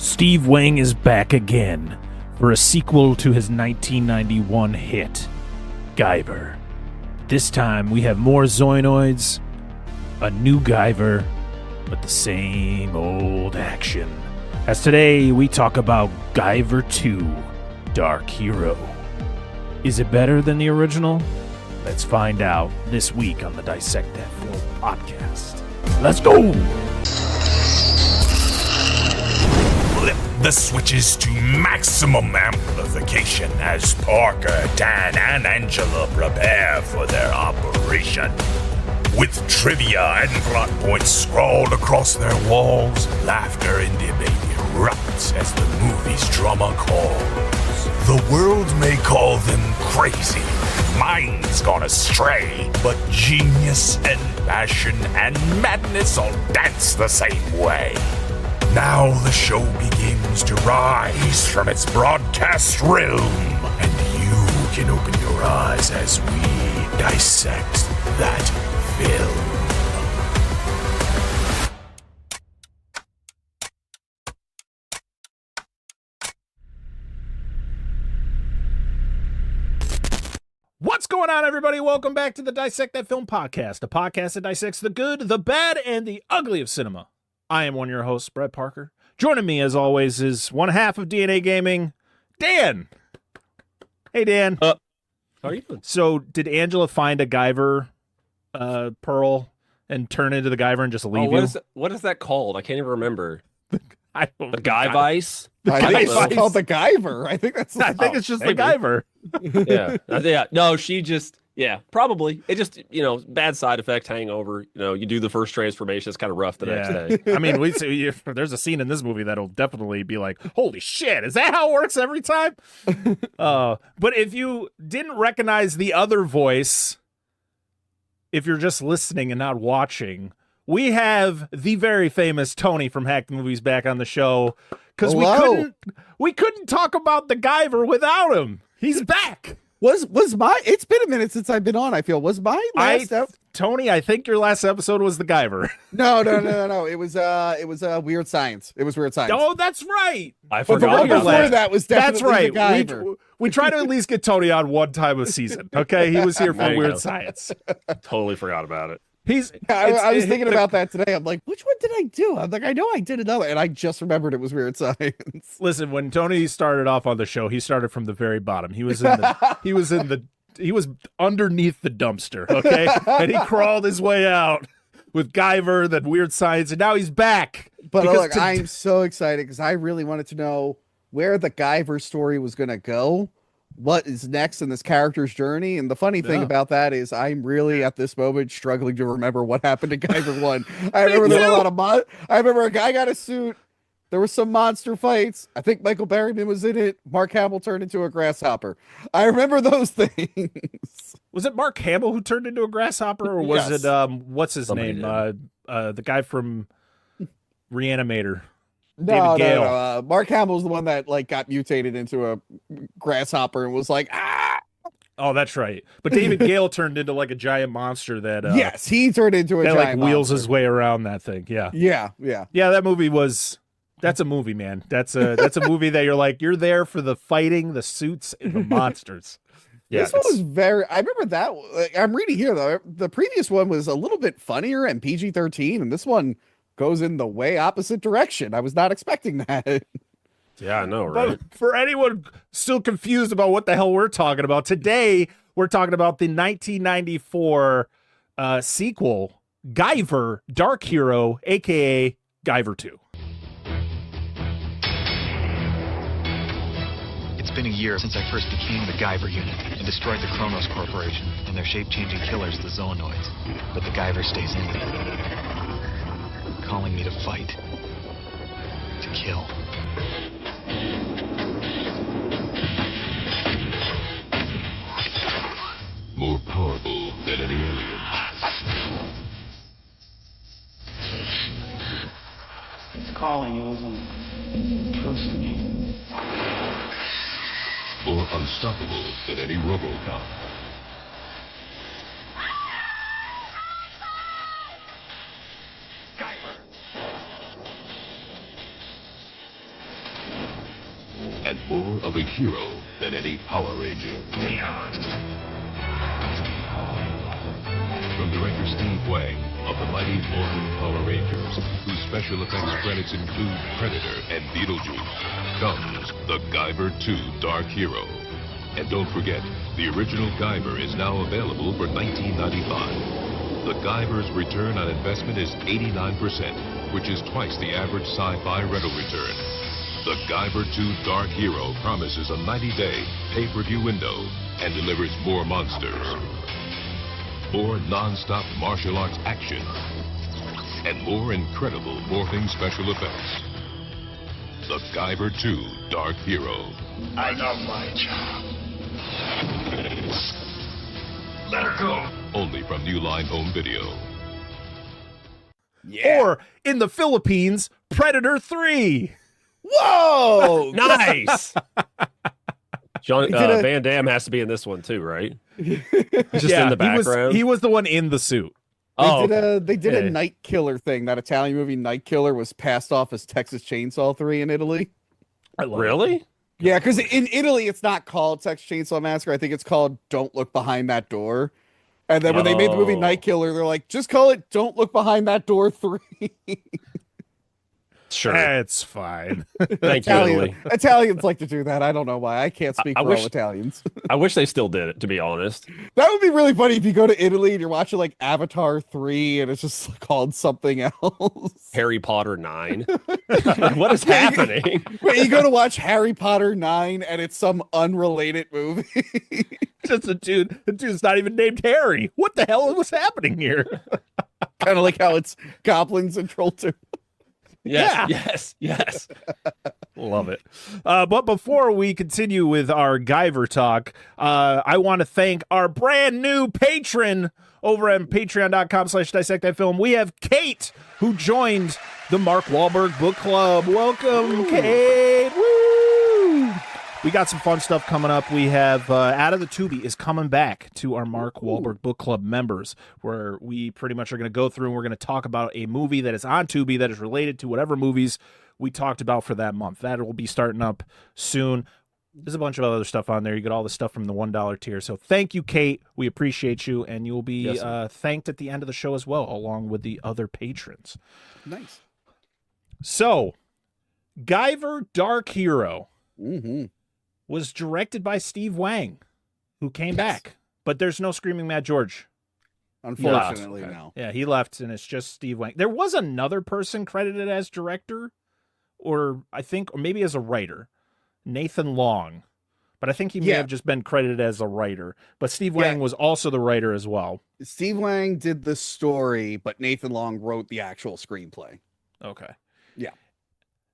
Steve Wang is back again for a sequel to his 1991 hit, Guyver. This time we have more zoanoids, a new Guyver, but the same old action. As today we talk about Guyver 2, Dark Hero. Is it better than the original? Let's find out this week on the Dissect That Film Podcast. Let's go! Flip the switches to maximum amplification as Parker, Dan, and Angela prepare for their operation. With trivia and plot points scrawled across their walls, laughter and debate erupts as the movie's drama calls. The world may call them crazy, minds gone astray, but genius and passion and madness all dance the same way. Now the show begins to rise from its broadcast realm, and you can open your eyes as we dissect that film. What's going on, everybody? Welcome back to the Dissect That Film Podcast, a podcast that dissects the good, the bad, and the ugly of cinema. I am one of your hosts, Brett Parker. Joining me, as always, is one half of DNA Gaming, Dan. Hey, Dan. How are you doing? So, did Angela find a Guyver pearl and turn into the Guyver and just leave you? What is that called? I can't even remember. I don't The Guy Vice? I think Guyver. it's called the Guyver. I think that's. I think it's just maybe. the Guyver. Yeah. No, she just, probably. It just, bad side effect hangover. You do the first transformation. It's kind of rough the next day. I mean, there's a scene in this movie that'll definitely be like, holy shit, is that how it works every time? But if you didn't recognize the other voice, if you're just listening and not watching, we have the very famous Tony from Hack the Movies back on the show because we couldn't talk about the Guyver without him. He's back. It's been a minute since I've been on, I feel. Was my last Tony, I think your last episode was the Guyver. No. It was Weird Science. It was Weird Science. Oh, that's right. I But the forgot one about before that. that was That's definitely right. the Guyver. We try to at least get Tony on one time a season. Okay, he was here for There you Weird go. Science. Totally forgot about it. I was thinking about that today. I'm like, which one did I do? I'm like, I know I did another, and I just remembered it was Weird Science. Listen, when Tony started off on the show, he started from the very bottom. He was underneath the dumpster, okay? And he crawled his way out with Guyver, then Weird Science, and now he's back. But Because look, I'm so excited because I really wanted to know where the Guyver story was going to go. What is next in this character's journey? And the funny thing about that is I'm really at this moment struggling to remember what happened to Guyver 1. I remember there were a lot of I remember a guy got a suit. There were some monster fights. I think Michael Berryman was in it. Mark Hamill turned into a grasshopper. I remember those things. Was it Mark Hamill who turned into a grasshopper, or was Yes. it what's his Somebody name? The guy from Reanimator. No. Gale. Mark Hamill's the one that got mutated into a grasshopper and was like, ah. Oh, that's right. But David Gale turned into like a giant monster that Yes, he turned into a that giant wheels monster. his way around that thing. Yeah. Yeah. Yeah, that movie that's a movie, man. That's a movie that you're there for the fighting, the suits, and the monsters. Yeah. This one was I remember that. I'm reading here though. The previous one was a little bit funnier and PG-13, and this one goes in the way opposite direction. I was not expecting that. Yeah, I know, right? But for anyone still confused about what the hell we're talking about, today we're talking about the 1994 sequel, Guyver, Dark Hero, aka Guyver 2. It's been a year since I first became the Guyver unit and destroyed the Chronos Corporation and their shape-changing killers, the zoanoids. But the Guyver stays in me, calling me to fight, to kill. More powerful than any alien. It's calling you, isn't it? Close to me. More unstoppable than any RoboCop. and more of a hero than any Power Ranger. From director Steve Wang of the mighty Morphin Power Rangers, whose special effects credits include Predator and Beetlejuice, comes the Guyver 2 Dark Hero. And don't forget, the original Guyver is now available for $19.95. The Guyver's return on investment is 89%, which is twice the average sci-fi rental return. The Guyver 2 Dark Hero promises a 90-day pay-per-view window and delivers more monsters, more non-stop martial arts action, and more incredible morphing special effects. The Guyver 2 Dark Hero. I know my job. Let her go. Only from New Line Home Video. Yeah. Or in the Philippines, Predator 3. Whoa! Nice. John He did a- Van Damme has to be in this one too, right? Just in the background. He was the one in the suit. They did Yeah. a Night Killer thing. That Italian movie Night Killer was passed off as Texas Chainsaw 3 in Italy. Really? Yeah, because in Italy it's not called Texas Chainsaw Massacre. I think it's called Don't Look Behind That Door. And then when they made the movie Night Killer, they're like, just call it Don't Look Behind That Door 3. Sure. That's fine. Thank you, Italy. Italians like to do that. I don't know why. I can't speak I for wish- all Italians. I wish they still did it, to be honest. That would be really funny if you go to Italy and you're watching like Avatar 3 and it's just called something else. Harry Potter 9. What is happening? Wait, you go to watch Harry Potter 9 and it's some unrelated movie. Just a dude. The dude's not even named Harry. What the hell was happening here? Kind of like how it's Goblins and Troll 2. Yes. Love it. But before we continue with our Guyver talk, I want to thank our brand new patron over at patreon.com/dissect-that-film. We have Kate, who joined the Mark Wahlberg Book Club. Welcome, Kate. Woo! We got some fun stuff coming up. We have Out of the Tubi is coming back to our Mark Wahlberg Book Club members, where we pretty much are going to go through and we're going to talk about a movie that is on Tubi that is related to whatever movies we talked about for that month. That will be starting up soon. There's a bunch of other stuff on there. You get all the stuff from the $1 tier. So thank you, Kate. We appreciate you, and you'll be thanked at the end of the show as well, along with the other patrons. Nice. So, Guyver Dark Hero Mm-hmm. was directed by Steve Wang, who came back. But there's no Screaming Mad George. Unfortunately, Okay. no. Yeah, he left, and it's just Steve Wang. There was another person credited as director, or maybe as a writer, Nathan Long. But I think he may have just been credited as a writer. But Steve Wang was also the writer as well. Steve Wang did the story, but Nathan Long wrote the actual screenplay. Okay. Yeah.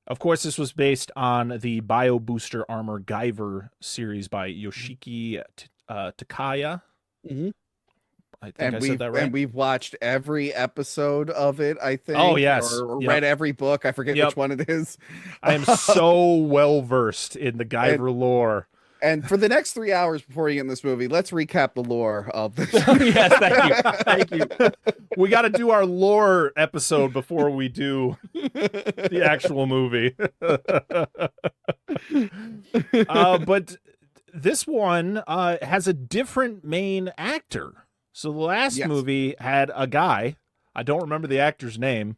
Of course, this was based on the Bio Booster Armor Guyver series by Yoshiki Takaya. Mm-hmm. I think I said that right. And we've watched every episode of it, I think. Oh, yes. Or read every book. I forget which one it is. I am so well versed in the Guyver lore. And for the next 3 hours before you get in this movie, let's recap the lore of this. Yes, thank you. We got to do our lore episode before we do the actual movie. But this one has a different main actor. So the last movie had a guy, I don't remember the actor's name,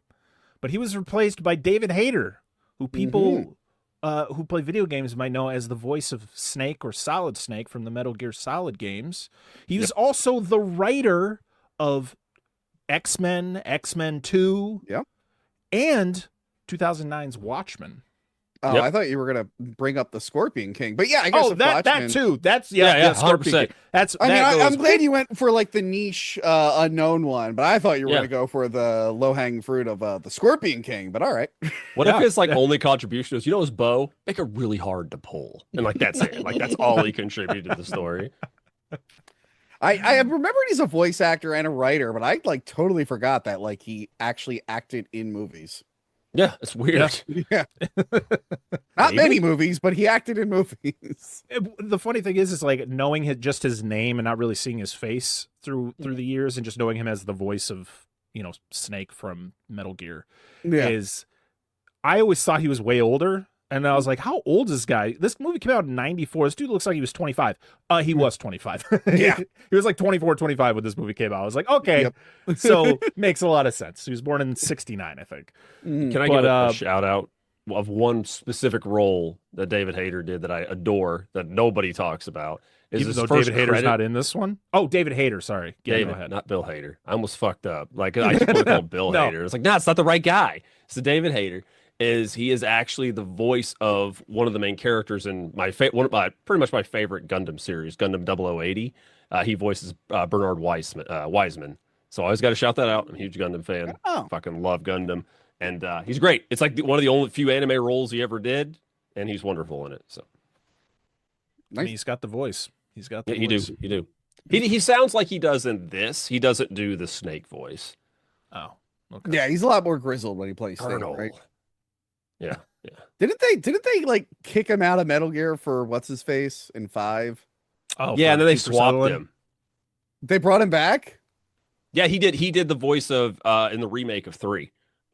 but he was replaced by David Hayter, who people who play video games might know as the voice of Snake or Solid Snake from the Metal Gear Solid games. He was also the writer of X-Men, X-Men 2, and 2009's Watchmen. Oh, I thought you were gonna bring up the Scorpion King, but yeah, I guess that too. That's Scorpion King. 100%. I'm glad you went for like the niche unknown one, but I thought you were gonna go for the low hanging fruit of the Scorpion King. But all right, what if his only contribution is his bow? Make it really hard to pull, and that's it. That's all he contributed to the story. I remembered he's a voice actor and a writer, but I totally forgot that he actually acted in movies. Yeah, it's weird. Yeah. Not many movies, but he acted in movies. The funny thing is knowing just his name and not really seeing his face through the years, and just knowing him as the voice of, Snake from Metal Gear is, I always thought he was way older And I was like, how old is this guy? This movie came out in 94. This dude looks like he was 25. He was 25. Yeah. He was like 24, 25 when this movie came out. I was like, okay. Yep. So makes a lot of sense. He was born in 69, I think. Can I give a shout out of one specific role that David Hayter did that I adore that nobody talks about? Even though David Hayter's not in this one? Oh, David Hayter, sorry. Yeah, David, not Bill Hader. I almost fucked up. Like, I just want to call him Bill Hader. It's like, no, it's not the right guy. So David Hayter he is actually the voice of one of the main characters in pretty much my favorite Gundam series, Gundam 0080. He voices Bernard Wiseman. So I always got to shout that out. I'm a huge Gundam fan. Fucking love Gundam. And he's great. It's like one of the only few anime roles he ever did, and he's wonderful in it. So nice. I mean, he's got the voice. He's got the voice. You do. He sounds like he does in this. He doesn't do the snake voice. Oh, okay. Yeah, he's a lot more grizzled when he plays Snake, right? Yeah. Didn't they like kick him out of Metal Gear for what's his face in 5? Oh, yeah, and then they swapped him. They brought him back? Yeah, he did. He did the voice of in the remake of 3.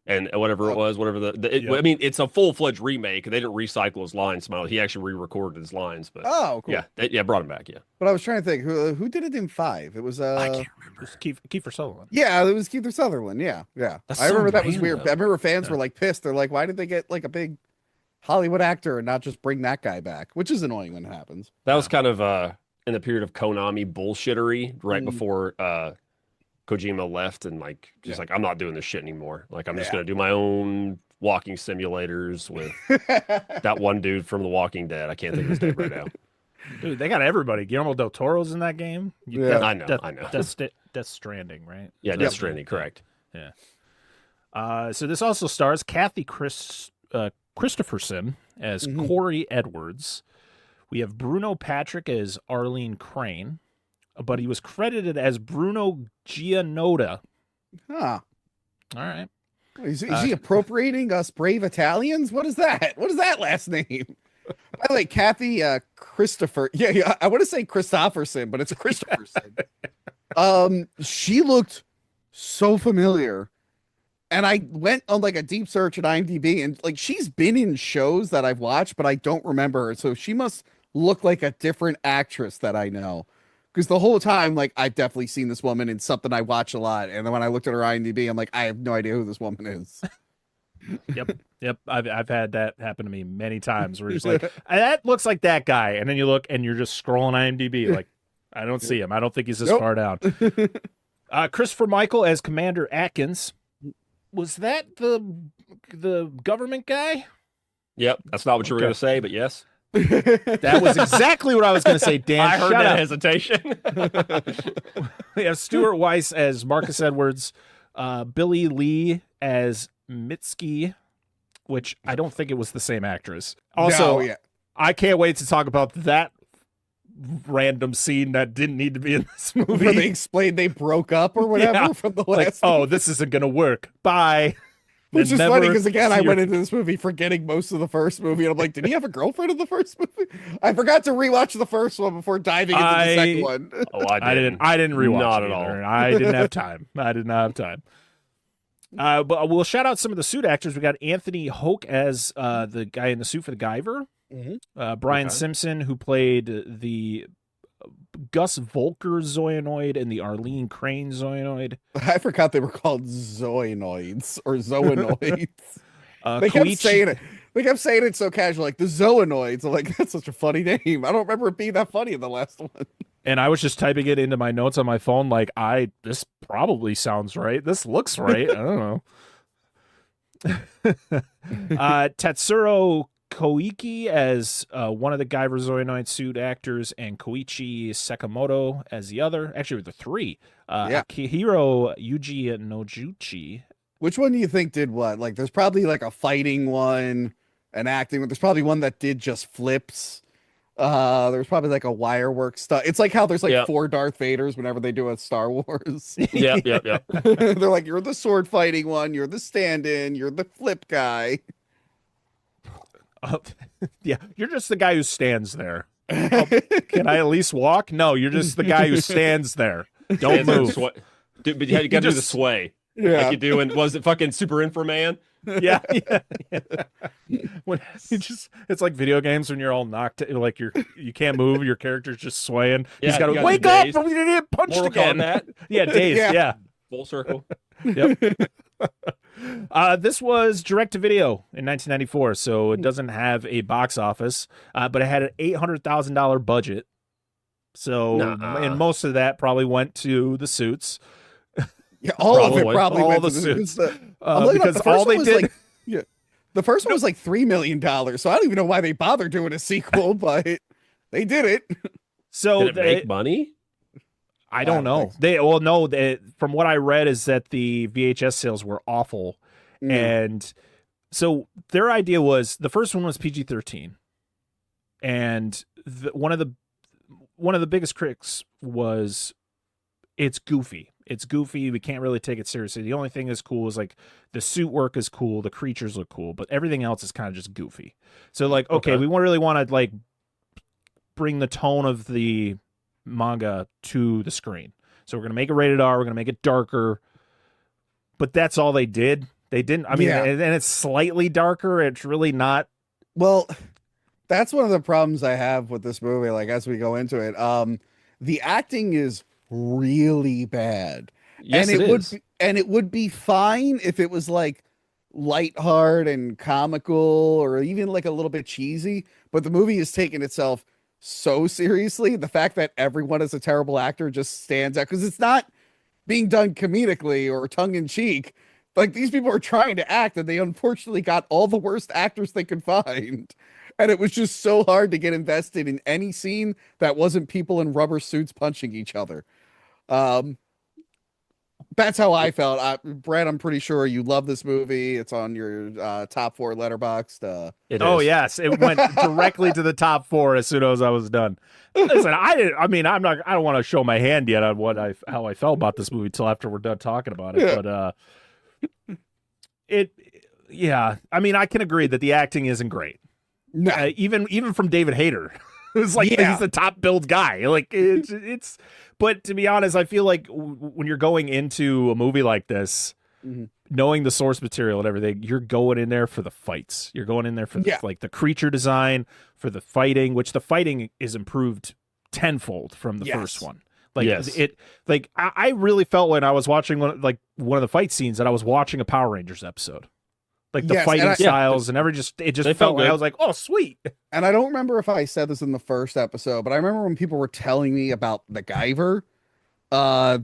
And whatever it was, I mean, it's a full-fledged remake. They didn't recycle his lines. He actually re-recorded his lines. But cool. Yeah, brought him back. Yeah. But I was trying to think who did it in 5. It was I can't remember. It was Kiefer Sutherland. Yeah, it was Kiefer Sutherland. Yeah. I remember that was weird. I remember fans were like pissed. They're like, why did they get like a big Hollywood actor and not just bring that guy back? Which is annoying when it happens. That was kind of in the period of Konami bullshittery right before Kojima left and like I'm not doing this shit anymore. Like I'm just gonna do my own walking simulators with that one dude from The Walking Dead. I can't think of his name right now. Dude, they got everybody. Guillermo del Toro's in that game. I know. Death Stranding, right? Yeah, Death Stranding, correct. Yeah. So this also stars Kathy Christopherson as Corey Edwards. We have Bruno Patrick as Arlene Crane, but he was credited as Bruno Giannotta. Huh. All right. Is he appropriating us brave Italians? What is that? What is that last name? By the way, Kathy Christopher. Yeah, I want to say Christopherson, but it's Christopherson. She looked so familiar. And I went on like a deep search at IMDb, and like she's been in shows that I've watched, but I don't remember her. So she must look like a different actress that I know. Because the whole time, like, I've definitely seen this woman in something I watch a lot. And then when I looked at her IMDb, I'm like, I have no idea who this woman is. Yep. I've had that happen to me many times where you're just like, that looks like that guy. And then you look and you're just scrolling IMDb. Like, I don't see him. I don't think he's this far down. Christopher Michael as Commander Atkins. Was that the government guy? Yep. That's not what you were going to say, but yes. That was exactly what I was going to say, Dan. I heard that hesitation. We have Stuart Weiss as Marcus Edwards, Billy Lee as Mitski, which I don't think it was the same actress. Also, I can't wait to talk about that random scene that didn't need to be in this movie. Where they explained they broke up or whatever from the last movie. This isn't going to work. Bye. Which is funny because, again, I went into this movie forgetting most of the first movie. And I'm like, did he have a girlfriend in the first movie? I forgot to rewatch the first one before diving into the second one. I didn't rewatch Not it at all. I didn't have time. I did not have time. But we'll shout out some of the suit actors. We got Anthony Hoke as the guy in the suit for the Guyver. Brian Simpson, who played the Gus Volker zoanoid and the Arlene Crane zoanoid. I forgot they were called zoanoids or zoanoids. They kept saying it so casual, like the zoanoids. I'm like, that's such a funny name. I don't remember it being that funny in the last one. And I was just typing it into my notes on my phone, like, this probably sounds right. This looks right. I don't know. Tetsuro Koike as one of the Guyver zoanoid suit actors, and Koichi Sakamoto as the other. Actually, the three. Akihiro Yuji Nojuchi. Which one do you think did what? Like, there's probably like a fighting one, an acting one. There's probably one that did just flips. There's probably like a wire work stuff. It's like how there's like 4 Darth Vaders whenever they do a Star Wars. Yeah. They're like, you're the sword fighting one, you're the stand-in, you're the flip guy. You're just the guy who stands there. Can I at least walk? No, you're just the guy who stands there. Don't move. Dude, but you got to do the sway. Yeah. Like you do, and was it fucking Super Inframan? Yeah, yeah. When it's like video games when you're all knocked, like you can't move, your character's just swaying. Yeah, He's got to you gotta wake do up. Dazed. I'm gonna get punched Mortal again. Kombat. Yeah, Dazed. Yeah. Yeah. Full circle. Yep. This was direct to video in 1994, so it doesn't have a box office, but it had an $800,000 budget. So, and most of that probably went to the suits. Yeah, all of it Probably. probably All went the to suits. I'm looking up, Because the first all one they was did. like, yeah, the first one was like $3 million, so I don't even know why they bothered doing a sequel, but they did it. So Did it make money? I don't know. From what I read is that the VHS sales were awful, and so their idea was the first one was PG-13, and one of the biggest critics was it's goofy. It's goofy. We can't really take it seriously. The only thing that's cool is like the suit work is cool, the creatures look cool, but everything else is kind of just goofy. So like, okay. We really want to like bring the tone of the manga to the screen. So we're gonna make it rated R. We're gonna make it darker. But that's all they did. They didn't. I mean, and it's slightly darker. It's really not. Well, that's one of the problems I have with this movie. Like as we go into it, the acting is really bad. Yes, and it is. It would be fine if it was like lighthearted and comical or even like a little bit cheesy. But the movie is taking itself so seriously. The fact that everyone is a terrible actor just stands out because it's not being done comedically or tongue in cheek. Like these people are trying to act and they unfortunately got all the worst actors they could find. And it was just so hard to get invested in any scene that wasn't people in rubber suits punching each other. That's how I felt. Brad, I'm pretty sure you love this movie. It's on your top 4 Letterboxd. Yes, it went directly to the top 4 as soon as I was done. Listen, I don't want to show my hand yet on how I felt about this movie till after we're done talking about it. Yeah. But I mean, I can agree that the acting isn't great. No. Even from David Hayter. It's like he's the top billed guy. Like it's but to be honest, I feel like when you're going into a movie like this, knowing the source material and everything, you're going in there for the fights. You're going in there for the creature design, for the fighting, which the fighting is improved tenfold from the first one. Like I really felt when I was watching one of the fight scenes that I was watching a Power Rangers episode. Like the fighting styles and it just felt like I was like, oh, sweet. And I don't remember if I said this in the first episode, but I remember when people were telling me about the Guyver,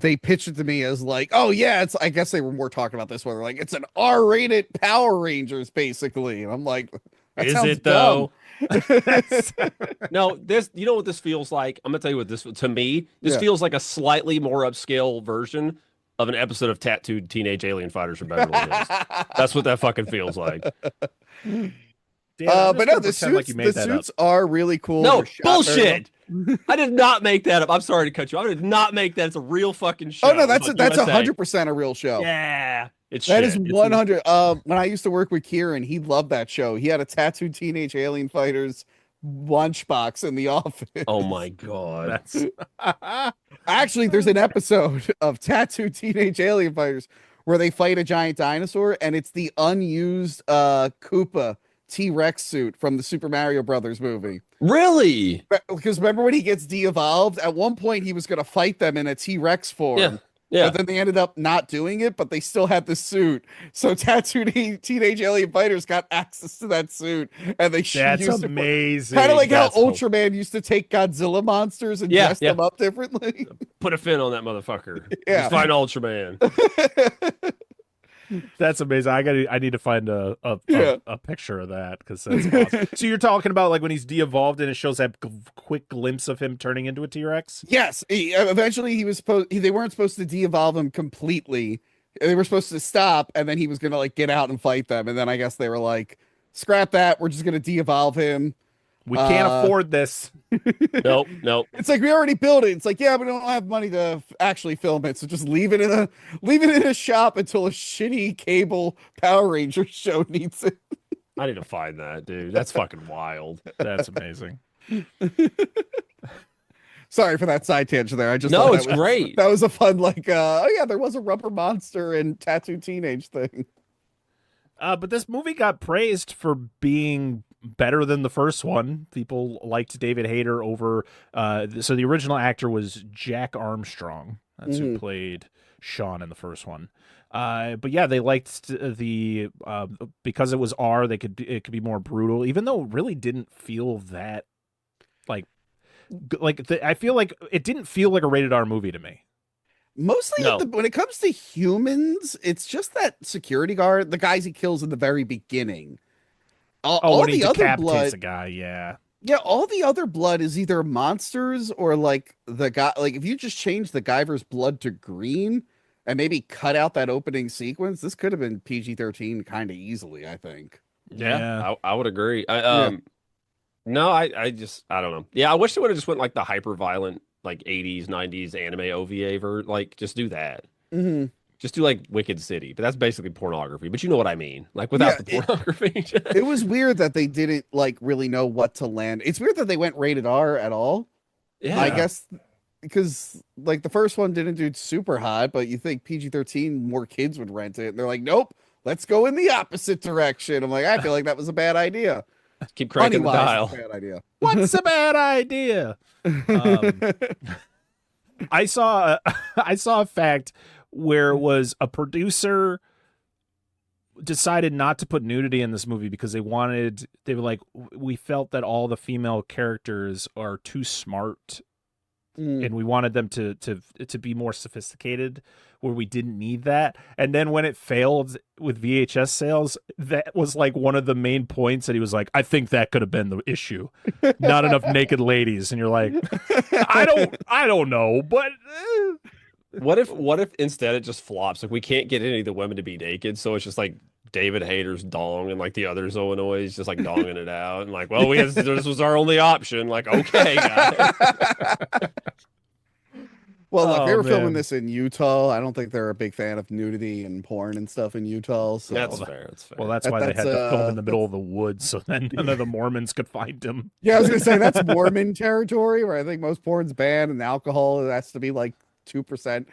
they pitched it to me as like, oh yeah, I guess they were more talking about this one. They're like, it's an R-rated Power Rangers, basically. And I'm like, that sounds it dumb. though? No, you know what this feels like? I'm gonna tell you what to me, this feels like a slightly more upscale version of an episode of Tattooed Teenage Alien Fighters from Beverly Hills. That's what that fucking feels like. Dan, but no, the suits are really cool. No, bullshit. I did not make that up. I'm sorry to cut you. I did not make that. It's a real fucking show. Oh no, that's 100% a real show. Yeah, that is 100. When I used to work with Kieran, he loved that show. He had a Tattooed Teenage Alien Fighters lunchbox in the office. Oh my god. Actually, there's an episode of Tattooed Teenage Alien Fighters where they fight a giant dinosaur, and it's the unused Koopa T-Rex suit from the Super Mario Brothers movie. Really? Because remember when he gets de-evolved? At one point, he was going to fight them in a T-Rex form. Yeah. But then they ended up not doing it, but they still had the suit. So Tattooed Teenage Alien Fighters got access to that suit, and they That's amazing. Kind of like how Ultraman used to take Godzilla monsters and dress them up differently. Put a fin on that motherfucker. Yeah. Just find Ultraman. That's amazing. I need to find a picture of that because that's awesome. So you're talking about like when he's de-evolved and it shows that quick glimpse of him turning into a T-Rex? Yes. Eventually they weren't supposed to de-evolve him completely. They were supposed to stop, and then he was gonna like get out and fight them. And then I guess they were like, scrap that, we're just gonna de-evolve him. We can't afford this. Nope. It's like we already built it. It's like, yeah, we don't have money to actually film it, so just leave it in a shop until a shitty cable Power Rangers show needs it. I need to find that, dude. That's fucking wild. That's amazing. Sorry for that side tangent there. I just No, thought it's great. That was a fun, like, oh yeah, there was a rubber monster and tattoo teenage thing. But this movie got praised for being better than the first one. People liked David Hayter over. So the original actor was Jack Armstrong. That's who played Sean in the first one. But yeah, they liked the because it was R. It could be more brutal, even though it really didn't feel that I feel like it didn't feel like a rated R movie to me. Mostly when it comes to humans, it's just that security guard, the guys he kills in the very beginning. All when he the other decapitates blood, a guy, yeah, all the other blood is either monsters or like the guy. Like if you just change the Guyver's blood to green and maybe cut out that opening sequence, this could have been PG-13 kind of easily. I think. Yeah. I would agree. No, I don't know. Yeah, I wish they would have just went like the hyper violent, like 80s, 90s anime OVA just do that. Mm-hmm. Just do like Wicked City, but that's basically pornography. But you know what I mean, like without the pornography. It was weird that they didn't like really know what to land. It's weird that they went rated R at all. Yeah, I guess because like the first one didn't do super hot, but you think PG-13 more kids would rent it, and they're like, nope, let's go in the opposite direction. I'm like, I feel like that was a bad idea. Keep cranking the dial. Bad idea. What's a bad idea? I saw a fact where it was a producer decided not to put nudity in this movie because they were like, we felt that all the female characters are too smart and we wanted them to be more sophisticated where we didn't need that. And then when it failed with VHS sales, that was like one of the main points that he was like, I think that could have been the issue. Not enough naked ladies. And you're like, I don't know, but What if instead it just flops? Like we can't get any of the women to be naked, so it's just like David Hayter's dong and like the other zoanoids just like donging it out, and like, well, this was our only option. Like, okay, guys. Well, look, they were filming this in Utah. I don't think they're a big fan of nudity and porn and stuff in Utah. So That's fair. Well, that's why they had to film in the middle of the woods, so then none of the Mormons could find him. Yeah, I was gonna say that's Mormon territory where I think most porn's banned, and alcohol has to be like 2%.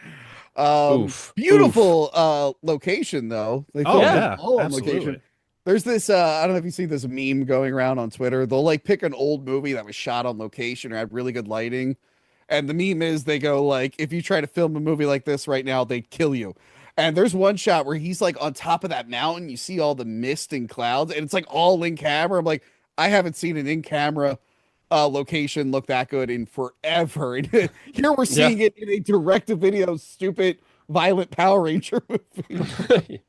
Beautiful location though. They filmed all on location. There's this I don't know if you see this meme going around on Twitter. They'll like pick an old movie that was shot on location or had really good lighting. And the meme is they go like, if you try to film a movie like this right now, they'd kill you. And there's one shot where he's like on top of that mountain. You see all the mist and clouds, and it's like all in camera. I'm like, I haven't seen an in camera location look that good in forever. And here we're seeing it in a direct-to-video, stupid, violent Power Ranger movie.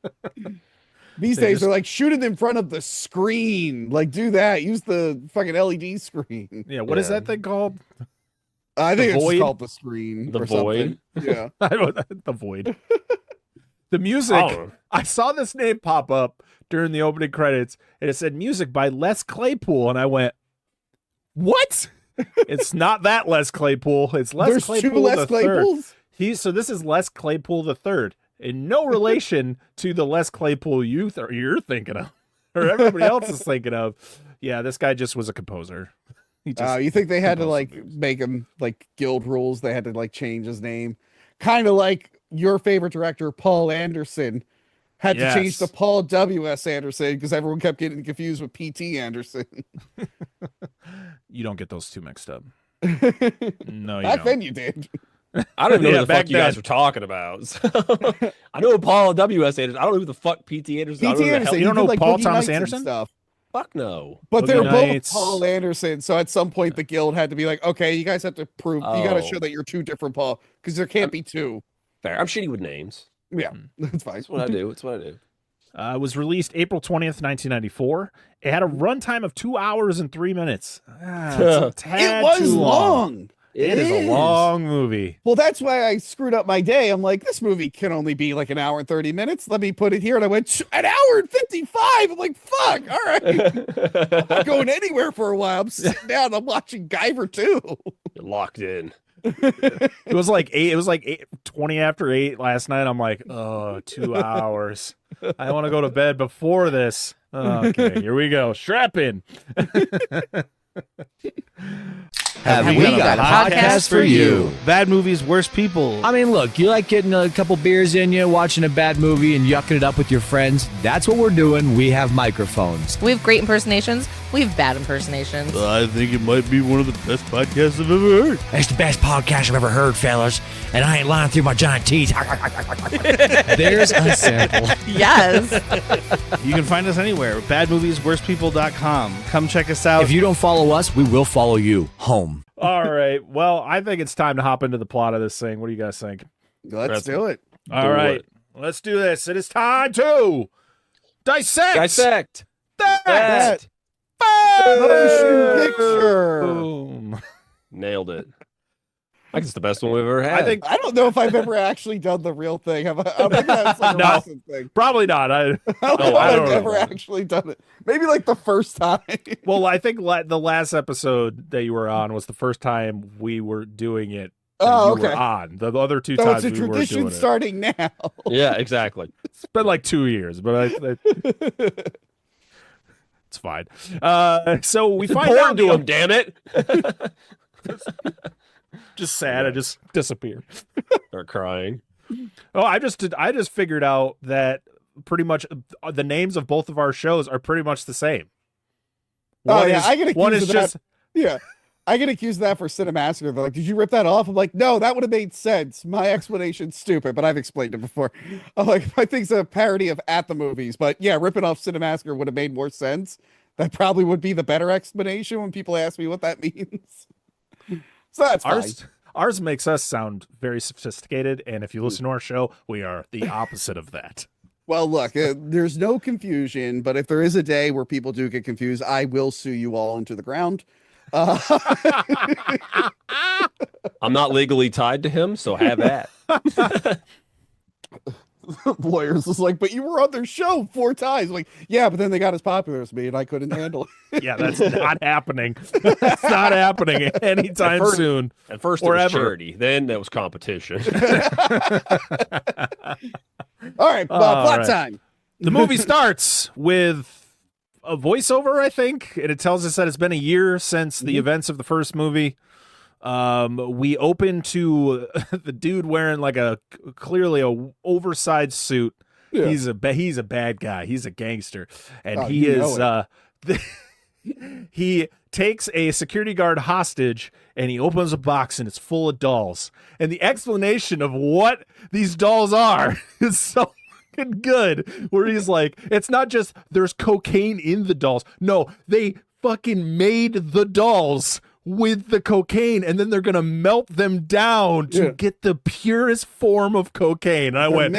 These days, they're like, shoot it in front of the screen. Like, do that. Use the fucking LED screen. Yeah, what is that thing called? I think it's just called the screen. The void. Something. Yeah. The void. The music. Oh. I saw this name pop up during the opening credits, and it said music by Les Claypool, and I went, what? It's not that Les Claypool. It's Les Claypool two Les Claypools? Third. So this is Les Claypool the third, in no relation to the Les Claypool you're thinking of, or everybody else is thinking of. Yeah, this guy just was a composer. You think they had to like make him like guild rules? They had to like change his name, kind of like your favorite director Paul Anderson had to change to Paul W.S. Anderson because everyone kept getting confused with P.T. Anderson. You don't get those two mixed up. No, you back don't. then you did. I don't even know what the fuck you guys are talking about. So, I know Paul W.S. Anderson. I don't know who the fuck P.T. Anderson is. P.T. Anderson. You don't know like Paul Boogie Thomas Nights Anderson? Stuff. Fuck no. But they're Nights. both Paul Anderson. So at some point, the guild had to be like, okay, you guys have to prove, you got to show that you're two different Paul, because there can't be two. Fair. I'm shitty with names. Yeah, that's fine. That's what I do. It's what I do. It was released April 20th, 1994. It had a runtime of 2 hours and 3 minutes. It was long. It is a long movie. Well, that's why I screwed up my day. I'm like, this movie can only be like an hour and 30 minutes. Let me put it here. And I went, an hour and 55. I'm like, fuck. All right. I'm not going anywhere for a while. I'm sitting down. I'm watching Guyver 2. You're locked in. It was like 20 after 8 last night. I'm like, 2 hours. I want to go to bed before this. Okay, here we go. Strap in. Have we got a podcast for you? Bad movies, worse people. I mean, look, you like getting a couple beers in you, watching a bad movie, and yucking it up with your friends. That's what we're doing. We have microphones. We have great impersonations. We have bad impersonations. I think it might be one of the best podcasts I've ever heard. It's the best podcast I've ever heard, fellas, and I ain't lying through my giant teeth. There's a sample. Yes. You can find us anywhere. Badmoviesworstpeople.com. Come check us out. If you don't follow us, we will follow you home. All right. Well, I think it's time to hop into the plot of this thing. What do you guys think? Let's do it. All right. Let's do this. It is time to dissect that motion picture. Boom. Nailed it. I think it's the best one we've ever had. I don't know if I've ever actually done the real thing. I'm thinking that's like a No. recent thing. Probably not. I don't know if I've ever actually done it. Maybe like the first time. Well, I think the last episode that you were on was the first time we were doing it. Oh, you were okay. on. The other two So times it's a we were doing tradition it. starting now. Yeah, exactly. It's been like 2 years, but it's fine. So we find Porn out to him, damn it. just sad. I just disappeared. Start crying. Oh, I just figured out that pretty much the names of both of our shows are pretty much the same. I get accused one is of just that. Yeah. I get accused of that for Cinemassacre. They're like, did you rip that off? I'm like, no, that would have made sense. My explanation's stupid, but I've explained it before. I'm like, I think it's a parody of At the Movies, but yeah, ripping off Cinemassacre would have made more sense. That probably would be the better explanation when people ask me what that means. So that's fine. Ours makes us sound very sophisticated, and if you listen to our show, we are the opposite of that. Well, look, there's no confusion, but if there is a day where people do get confused, I will sue you all into the ground. I'm not legally tied to him, so have that. Lawyers was like, but you were on their show 4 times. Like, yeah, but then they got as popular as me, and I couldn't handle it. Yeah, that's not happening. That's not happening anytime soon. At first, or it was ever. charity. Then there was competition. All right, plot time. The movie starts with a voiceover, I think, and it tells us that it's been a year since the events of the first movie. We open to the dude wearing like clearly a oversized suit. Yeah. He's a bad guy. He's a gangster, and he is he takes a security guard hostage, and he opens a box, and it's full of dolls. And the explanation of what these dolls are is so good, where he's like, it's not just there's cocaine in the dolls. No, they fucking made the dolls with the cocaine, and then they're gonna melt them down to get the purest form of cocaine. And I went,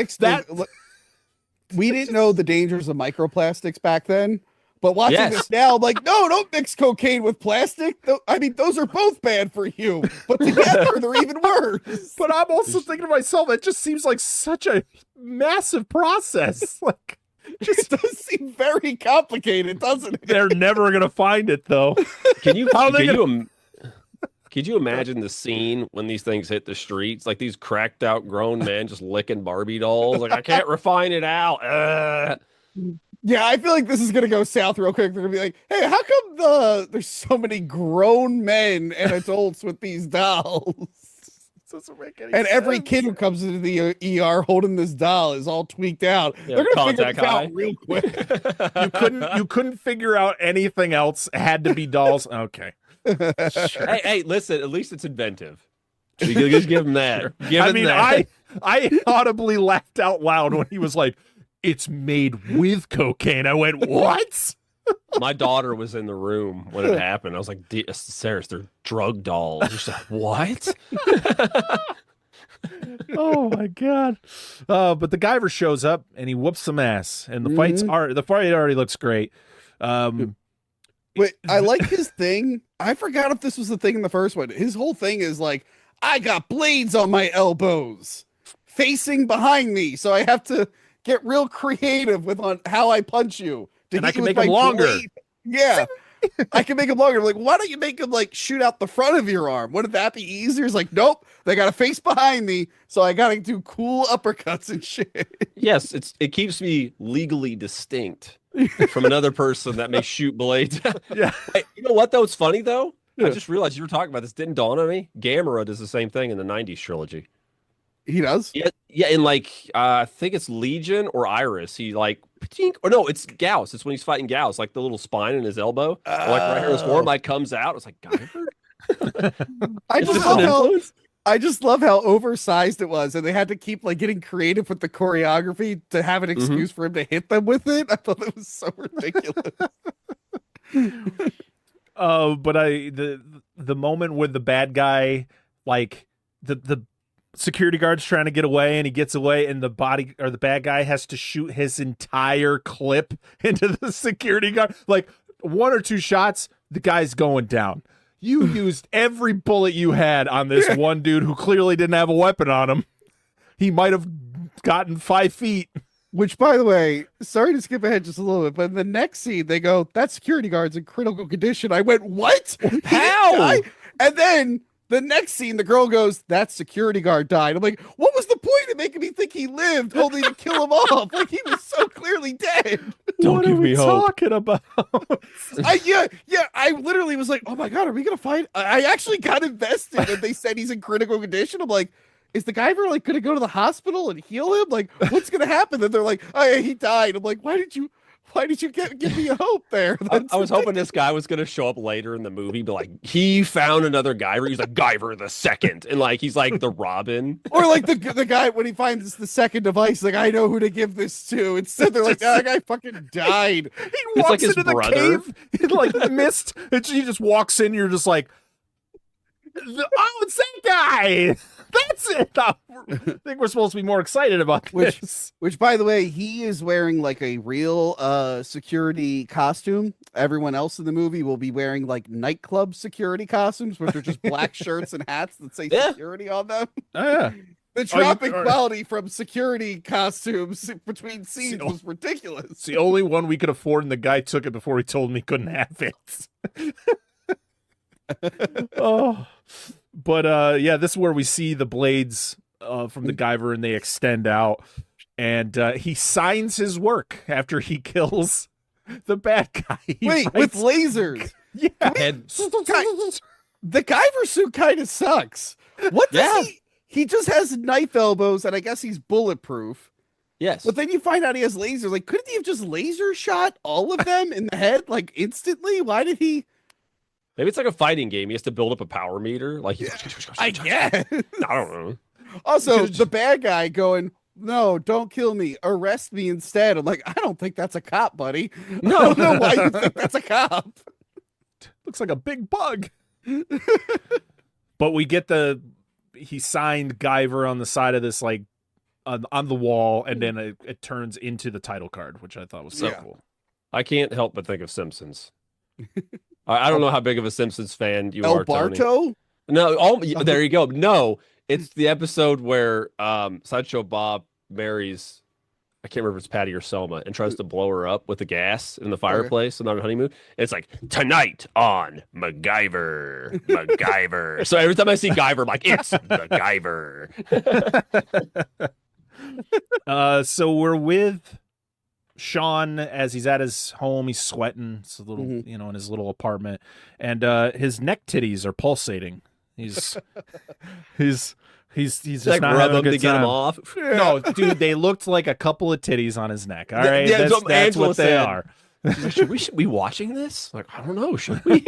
we didn't know the dangers of microplastics back then, but watching this now, I'm like, no, don't mix cocaine with plastic. I mean, those are both bad for you, but together they're even worse. But I'm also thinking to myself, it just seems like such a massive process. Like, it does seem very complicated, doesn't it? They're never gonna find it, though. Could you imagine the scene when these things hit the streets? Like these cracked out grown men just licking Barbie dolls. Like, I can't refine it out. Yeah, I feel like this is gonna go south real quick. They're gonna be like, "Hey, how come there's so many grown men and adults with these dolls?" Doesn't make any and sense. Every kid who comes into the ER holding this doll is all tweaked out. Yeah, they're gonna figure this out real quick. You couldn't figure out anything else. It had to be dolls. Okay. Sure. Hey, listen. At least it's inventive. You can just give him that. I audibly laughed out loud when he was like, "It's made with cocaine." I went, "What?" My daughter was in the room when it happened. I was like, Sarah, they're drug dolls. She's like, what? Oh my god. But the Guyver shows up and he whoops some ass, and the fight already looks great. Wait, I like his thing. I forgot if this was the thing in the first one. His whole thing is like, I got blades on my elbows facing behind me, so I have to get real creative on how I punch you. And I can make them longer. Blade. Yeah. I can make them longer. I'm like, why don't you make them like shoot out the front of your arm? Wouldn't that be easier? It's like, nope, they got to face behind me, so I got to do cool uppercuts and shit. Yes, it keeps me legally distinct from another person that may shoot blades. Yeah. Hey, you know what though? It's funny though. I just realized you were talking about this. Didn't dawn on me. Gamera does the same thing in the '90s trilogy. He does? Yeah, yeah. In like, I think it's Legion or Iris. He like, or no, it's Gauss. It's when he's fighting Gauss, like the little spine in his elbow, or like right here, his form like comes out. It's like Guyver. I just love how oversized it was, and they had to keep like getting creative with the choreography to have an excuse for him to hit them with it. I thought it was so ridiculous. But the moment with the bad guy, like the security guard's trying to get away and he gets away and the bad guy has to shoot his entire clip into the security guard. Like 1 or 2 shots, the guy's going down. You used every bullet you had on this one dude who clearly didn't have a weapon on him. He might have gotten 5 feet. Which, by the way, sorry to skip ahead just a little bit, but in the next scene, they go, that security guard's in critical condition. I went, what? How? And then the next scene, the girl goes, that security guard died. I'm like, what was the point of making me think he lived only to kill him off? Like, he was so clearly dead. Don't give me hope. Talking about? I literally was like, oh my God, are we going to find? I actually got invested when they said he's in critical condition. I'm like, is the Guyver like going to go to the hospital and heal him? Like, what's going to happen? And they're like, oh, yeah, he died. I'm like, why did you give me a hope there? I was hoping this guy was going to show up later in the movie, but like he found another Guyver. He's like Guyver the second, and like he's like the Robin, or like the guy when he finds the second device, like I know who to give this to. Instead, they're like, that guy fucking died. He walks into the cave, he like mist, and she just walks in. You're just like, oh, it's that guy. That's it. I think we're supposed to be more excited about this. Which, by the way, he is wearing like a real security costume. Everyone else in the movie will be wearing like nightclub security costumes, which are just black shirts and hats that say security on them. Oh, yeah. The drop in quality from security costumes between scenes was ridiculous. It's the only one we could afford, and the guy took it before he told me he couldn't have it. Oh. But yeah, this is where we see the blades from the Guyver, and they extend out, and he signs his work after he kills the bad guy. Wait, with lasers? Yeah. The Guyver suit kind of sucks. What does he just has knife elbows, and I guess he's bulletproof. Yes. But then you find out he has lasers. Like, couldn't he have just laser shot all of them in the head, like, instantly? Why did he... Maybe it's like a fighting game. He has to build up a power meter. Like, I guess. I don't know. Also, the bad guy going, no, don't kill me. Arrest me instead. I'm like, I don't think that's a cop, buddy. No, I don't know why you think that's a cop. Looks like a big bug. But we get he signed Guyver on the side of this, like, on the wall, and then it turns into the title card, which I thought was so cool. I can't help but think of Simpsons. I don't know how big of a Simpsons fan you are, Tony. Barto? No, there you go. No, it's the episode where Sideshow Bob marries, I can't remember if it's Patty or Selma, and tries to blow her up with the gas in the fireplace on their honeymoon. It's like, tonight on MacGyver. So every time I see Guyver, I'm like, it's the Guyver. So we're with Sean as he's at his home. He's sweating. It's a little, in his little apartment, and his neck titties are pulsating. He's just like not rub having a them good to get time. him off. No, dude, they looked like a couple of titties on his neck. All right, Yeah, that's Angela what they said. are. Should we be watching this? Like, I don't know. Should we?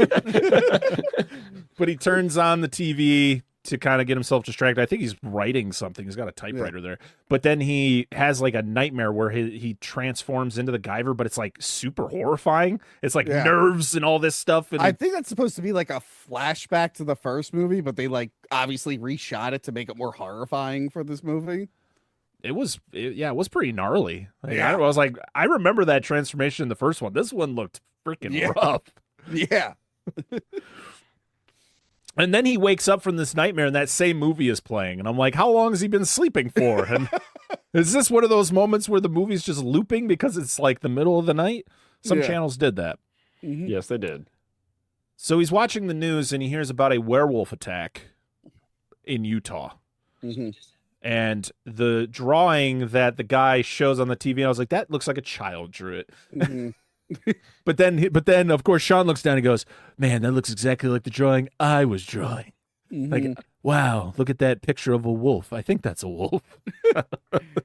But he turns on the TV to kind of get himself distracted. I think he's writing something. He's got a typewriter there. But then he has like a nightmare where he transforms into the Guyver, but it's like super horrifying. It's like nerves and all this stuff. And I think that's supposed to be like a flashback to the first movie, but they like obviously reshot it to make it more horrifying for this movie. It was pretty gnarly. Like, I was like, I remember that transformation in the first one. This one looked freaking rough. Yeah. And then he wakes up from this nightmare and that same movie is playing. And I'm like, how long has he been sleeping for? And is this one of those moments where the movie's just looping because it's like the middle of the night? Some channels did that. Mm-hmm. Yes, they did. So he's watching the news and he hears about a werewolf attack in Utah. Mm-hmm. And the drawing that the guy shows on the TV, I was like, that looks like a child drew it. Mm-hmm. But then, of course, Sean looks down and goes, "Man, that looks exactly like the drawing I was drawing." Like, wow, look at that picture of a wolf. I think that's a wolf.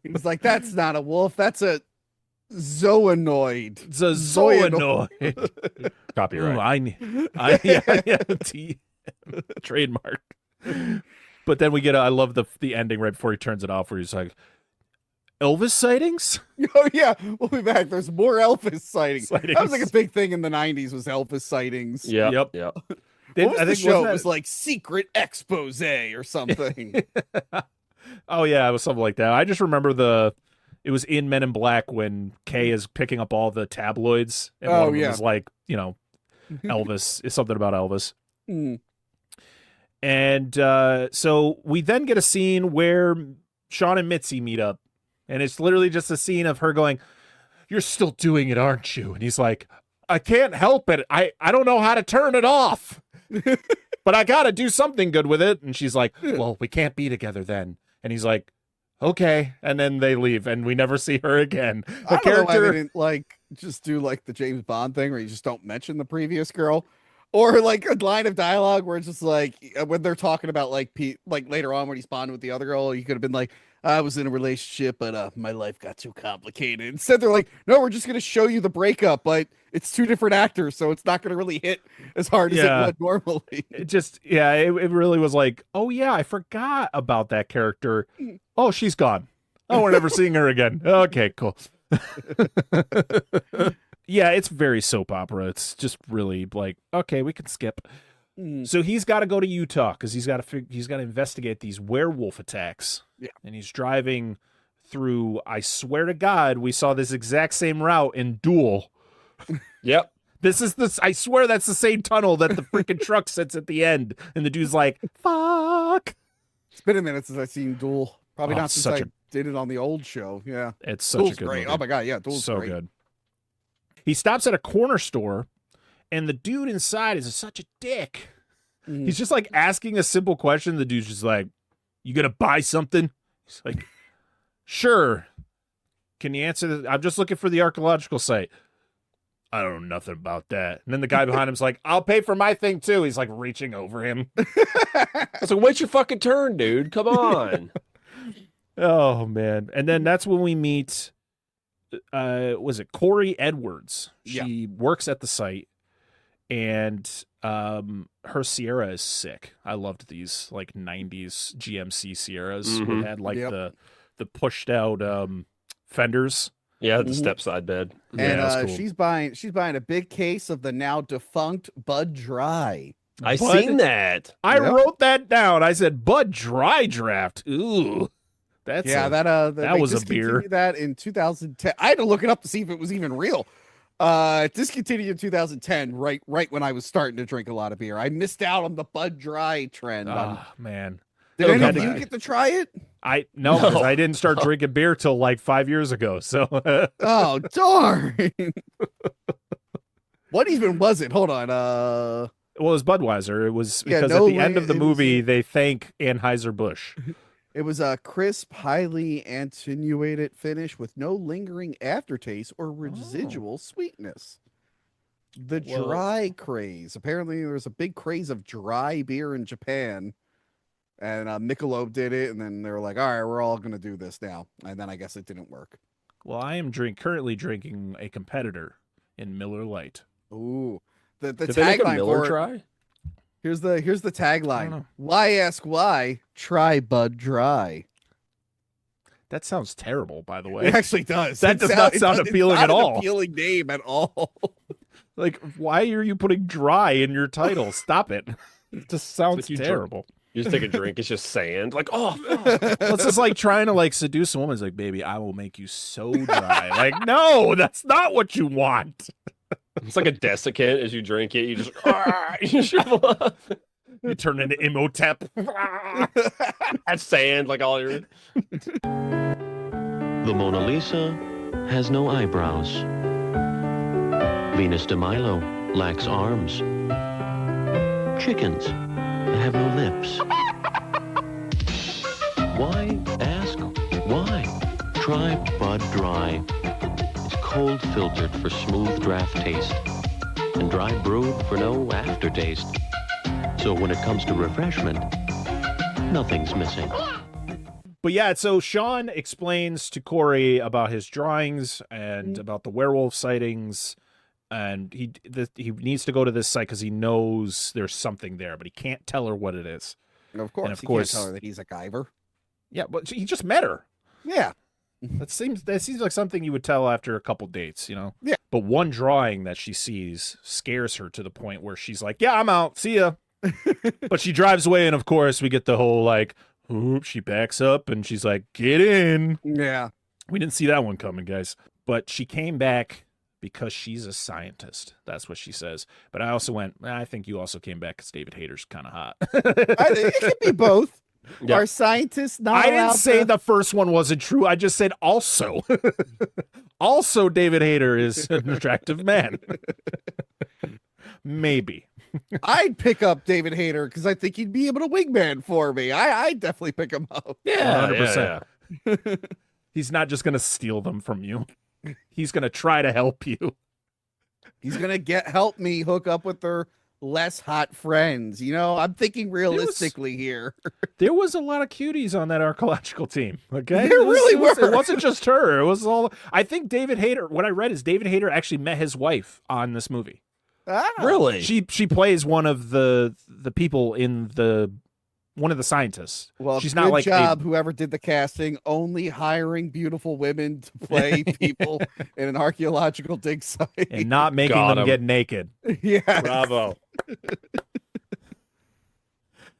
He's like, that's not a wolf. That's a zoanoid. It's a zoanoid. Copyright. Trademark. But then we get, I love the ending right before he turns it off where he's like, Elvis sightings? Oh, yeah. We'll be back. There's more Elvis sightings. That was like a big thing in the 90s was Elvis sightings. Yep. What was the show? It was like Secret Expose or something. Oh, yeah, it was something like that. I just remember it was in Men in Black when Kay is picking up all the tabloids. And one of them was like, Elvis, is something about Elvis. And so we then get a scene where Sean and Mitzi meet up. And it's literally just a scene of her going, "You're still doing it, aren't you?" And he's like, "I can't help it. I don't know how to turn it off. But I got to do something good with it." And she's like, "Well, we can't be together then." And he's like, "Okay." And then they leave and we never see her again. I don't know why they didn't just do like the James Bond thing where you just don't mention the previous girl. Or like a line of dialogue where it's just like when they're talking about like later on when he's bonding with the other girl, you could have been like, "I was in a relationship, but my life got too complicated." Instead, they're like, "No, we're just going to show you the breakup, but it's two different actors, so it's not going to really hit as hard as it would normally." It really was like, "Oh yeah, I forgot about that character. Oh, she's gone. Oh, we're never seeing her again. Okay, cool." Yeah, it's very soap opera. It's just really like, okay, we can skip. So he's got to go to Utah because he's got to investigate these werewolf attacks. Yeah, and he's driving through. I swear to God, we saw this exact same route in Duel. Yep. I swear that's the same tunnel that the freaking truck sits at the end, and the dude's like, "Fuck." It's been a minute since I've seen Duel. Probably not since I did it on the old show. Yeah, it's such Duel's a good great. movie. Oh my God, yeah, Duel's so great. Good. He stops at a corner store, and the dude inside is such a dick. He's just like asking a simple question. The dude's just like, "You gonna buy something?" He's like, "Sure. Can you answer this? I'm just looking for the archaeological site." "I don't know nothing about that." And then the guy behind him's like, "I'll pay for my thing too." He's like reaching over him. I was like, "Wait your fucking turn, dude. Come on." Oh man. And then that's when we meet was it Corey Edwards? She works at the site, and her Sierra is sick. I loved these like 90s GMC Sierras that had like the pushed out fenders. Yeah, the step side bed. And cool. she's buying a big case of the now defunct Bud Dry. I seen that. I wrote that down. I said Bud Dry Draft. Ooh. That was a beer. That in 2010. I had to look it up to see if it was even real. Discontinued in 2010, right when I was starting to drink a lot of beer. I missed out on the Bud Dry trend. Man. Did any of you get to try it? No, because I didn't start drinking beer till like 5 years ago. So oh darn. What even was it? Hold on. Well, it was Budweiser. It was because at the end of the movie they thank Anheuser-Busch. It was a crisp, highly attenuated finish with no lingering aftertaste or residual sweetness. The dry craze. Apparently, there was a big craze of dry beer in Japan. And Michelob did it, and then they were like, "All right, we're all going to do this now." And then I guess it didn't work. Well, I am currently drinking a competitor in Miller Lite. Ooh. The Did they make a tagline Miller for it, Dry? Here's the tagline. Why ask why? Try Bud Dry. That sounds terrible, by the way. It actually does. That does not sound appealing at all. Appealing name at all. Like, why are you putting dry in your title? Stop it. It just sounds terrible. You just take a drink, it's just sand. Like, oh, it's just like trying to like seduce a woman. It's like, "Baby, I will make you so dry." Like, no, that's not what you want. It's like a desiccant. As you drink it, you just you shrivel up. You turn into Imhotep. That's sand, like all your. The Mona Lisa has no eyebrows. Venus de Milo lacks arms. Chickens have no lips. Why ask why? Try Bud Dry. It's cold filtered for smooth draft taste, and dry brewed for no aftertaste. So when it comes to refreshment, nothing's missing. But yeah, so Sean explains to Corey about his drawings and about the werewolf sightings, and he needs to go to this site because he knows there's something there, but he can't tell her what it is. Of course, and of he course, can't tell her that he's a Guyver. Yeah, but he just met her. Yeah. That seems like something you would tell after a couple dates, you know? Yeah. But one drawing that she sees scares her to the point where she's like, yeah, I'm out. See ya. But she drives away, and of course we get the whole like, oop, she backs up and she's like, get in. Yeah. We didn't see that one coming, guys. But she came back because she's a scientist. That's what she says. But I also went, I think you also came back because David Hayter's kind of hot. It could be both. Yeah. Are scientists not I didn't allowed say to... the first one wasn't true. I just said also. Also, David Hayter is an attractive man. Maybe. I'd pick up David Hayter because I think he'd be able to wingman for me. I'd definitely pick him up. Yeah, 100%. He's not just going to steal them from you. He's going to try to help you. He's going to help me hook up with her less hot friends. You know, I'm thinking realistically here. There was a lot of cuties on that archaeological team. Okay, There really were. It wasn't just her. It was all. I think David Hayter. What I read is David Hayter actually met his wife on this movie. Ah. Really? She plays one of the people in one of the scientists. Well, she's good not like job, whoever did the casting, only hiring beautiful women to play people in an archaeological dig site and not making them get naked. Yeah, bravo.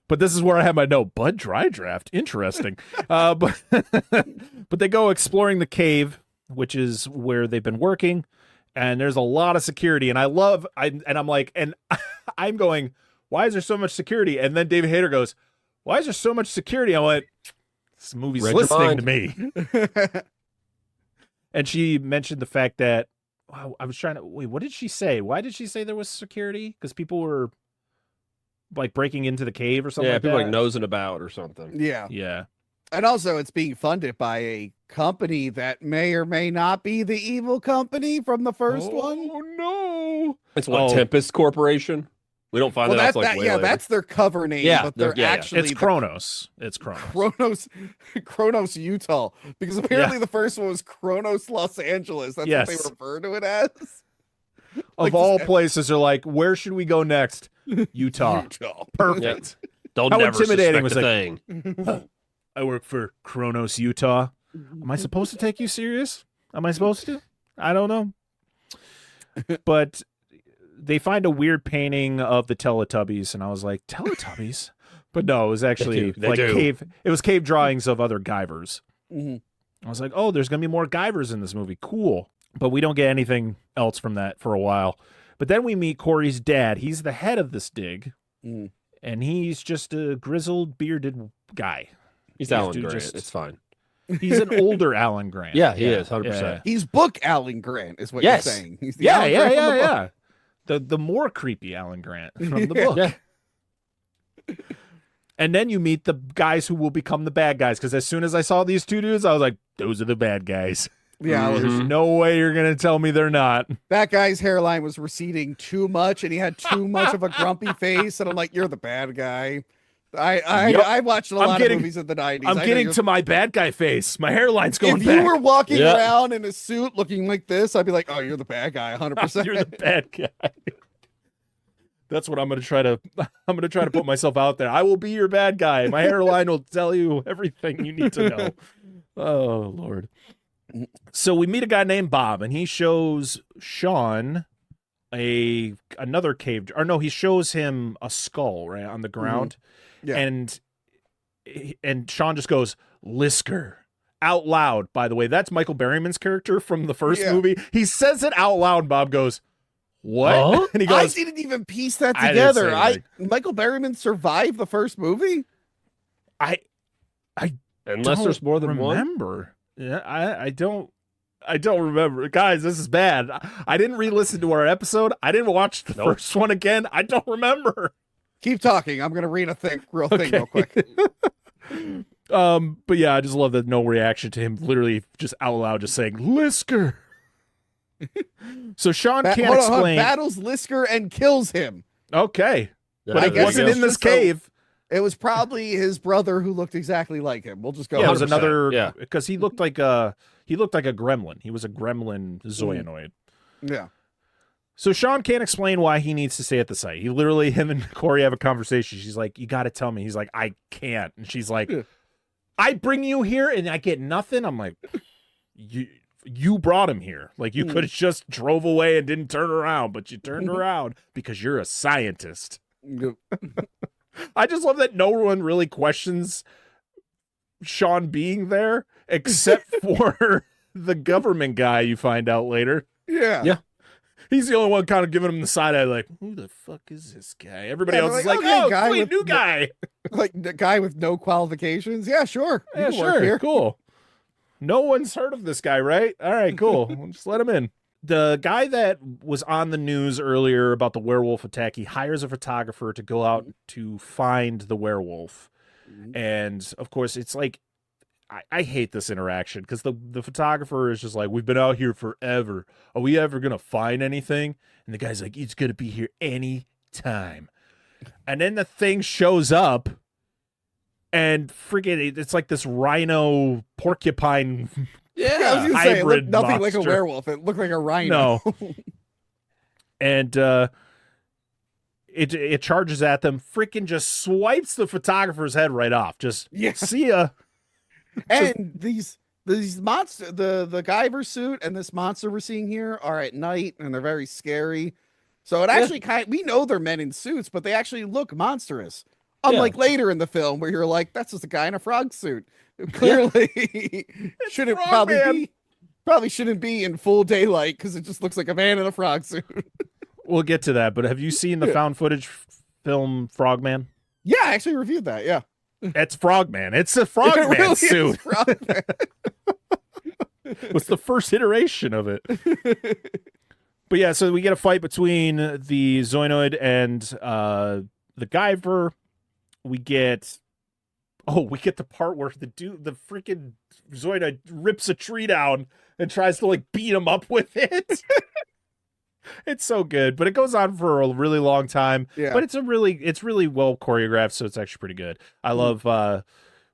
But this is where I have my note. Bud Dry Draft. Interesting. But they go exploring the cave, which is where they've been working, and there's a lot of security. And I'm going, why is there so much security? And then David Hayter goes, why is there so much security? I went, this movie's listening to me. And she mentioned the fact that, I was trying to, wait, what did she say? Why did she say there was security? Because people were like breaking into the cave or something like people that? like nosing about or something. Yeah. Yeah. And also it's being funded by a company that may or may not be the evil company from the first one. Oh, no. It's what, Tempest Corporation? We don't find that. That's their cover name. Yeah, but they're actually it's Chronos. It's Chronos, Chronos, Utah. Because apparently the first one was Chronos, Los Angeles. That's what they refer to it as. Of all places, are like, where should we go next? Utah. Perfect. Yeah. Don't How never intimidating suspect was a it? thing. I work for Chronos, Utah. Am I supposed to take you serious? Am I supposed to? I don't know. But they find a weird painting of the Teletubbies, and I was like, Teletubbies? But no, it was actually cave. It was cave drawings of other Guyvers. Mm-hmm. I was like, oh, there's gonna be more Guyvers in this movie. Cool. But we don't get anything else from that for a while. But then we meet Corey's dad. He's the head of this dig, and he's just a grizzled, bearded guy. He's Alan Grant. It's fine. He's an older Alan Grant. Yeah, he is, 100%. He's book Alan Grant, is what you're saying. He's the Alan Grant from the book. The more creepy Alan Grant from the book. Yeah. And then you meet the guys who will become the bad guys. Because as soon as I saw these two dudes, I was like, those are the bad guys. Yeah, there's no way you're going to tell me they're not. That guy's hairline was receding too much, and he had too much of a grumpy face. And I'm like, you're the bad guy. I watched a lot of movies in the 90s. I'm getting to my bad guy face. My hairline's going back. If you were walking around in a suit looking like this, I'd be like, oh, you're the bad guy, 100%. You're the bad guy. That's what I'm going to try to put myself out there. I will be your bad guy. My hairline will tell you everything you need to know. Oh, Lord. So we meet a guy named Bob, and he shows Sean another cave, or no, he shows him a skull right on the ground. Yeah. And Sean just goes, Lisker, out loud, by the way. That's Michael Berryman's character from the first movie. He says it out loud. Bob goes, what? Huh? And he goes, I didn't even piece that together. Michael Berryman survived the first movie? Unless there's more than one. Yeah, I don't remember. Guys, this is bad. I didn't re-listen to our episode. I didn't watch the first one again. I don't remember. Keep talking. I'm gonna read a thing real quick. But yeah, I just love the no reaction to him literally just out loud just saying Lisker. So Sean can't hold on, explain. battles Lisker and kills him. Okay. Yeah, But I it guess wasn't it's in this just a- cave. It was probably his brother who looked exactly like him. We'll just go. Yeah, it was 100%, another. yeah. Because he looked like a gremlin. He was a gremlin zoanoid. Yeah. So Sean can't explain why he needs to stay at the site. Him and Corey have a conversation. She's like, "You got to tell me." He's like, "I can't." And she's like, "I bring you here and I get nothing." I'm like, "You brought him here. Like you could have just drove away and didn't turn around, but you turned around because you're a scientist." I just love that no one really questions Sean being there except for the government guy you find out later. Yeah. He's the only one kind of giving him the side eye, like, who the fuck is this guy? Everybody else is like, okay, oh, guy sweet with new guy. Like the guy with no qualifications. Yeah, sure. You Yeah, can work sure. here. Cool. No one's heard of this guy, right? All right, cool. We'll just let him in. The guy that was on the news earlier about the werewolf attack, he hires a photographer to go out to find the werewolf. And, of course, it's like, I hate this interaction because the photographer is just like, we've been out here forever. Are we ever going to find anything? And the guy's like, it's going to be here any time. And then the thing shows up and freaking, it's like this rhino porcupine. Yeah, I was gonna say, it looked hybrid nothing like a monster. werewolf. It looked like a rhino. No. And it charges at them, freaking just swipes the photographer's head right off. Just see ya. And these monster, the Guyver suit and this monster we're seeing here are at night and they're very scary. So it actually we know they're men in suits, but they actually look monstrous. Unlike later in the film where you're like, that's just a guy in a frog suit. Clearly shouldn't probably shouldn't be in full daylight because it just looks like a man in a frog suit. We'll get to that, but have you seen the found footage film Frogman? Yeah, I actually reviewed that. Yeah. It's Frogman. It's a Frogman really suit. Frogman. What's the first iteration of it? But yeah, so we get a fight between the zoanoid and the Guyver. We get the part where the freaking zoanoid rips a tree down and tries to like beat him up with it. It's so good, but it goes on for a really long time. Yeah. But it's really well choreographed, so it's actually pretty good. I love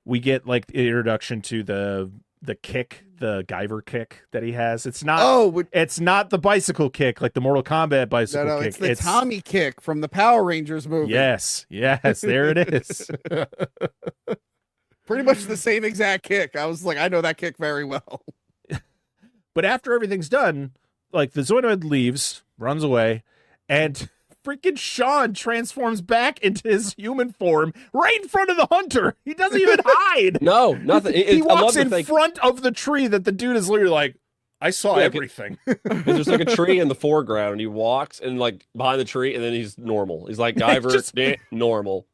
we get like the introduction to the kick, the Guyver kick that he has. It's not it's not the bicycle kick like the Mortal Kombat bicycle kick. It's the Tommy kick from the Power Rangers movie. Yes, there it is. Pretty much the same exact kick. I was like, I know that kick very well. But after everything's done, like the zoanoid leaves, runs away, and freaking Sean transforms back into his human form right in front of the hunter. He doesn't even hide. No, nothing. He walks in front of the tree that the dude is literally like, I saw everything. There's like a tree in the foreground, and he walks and like behind the tree, and then he's normal. He's like Guyver, normal.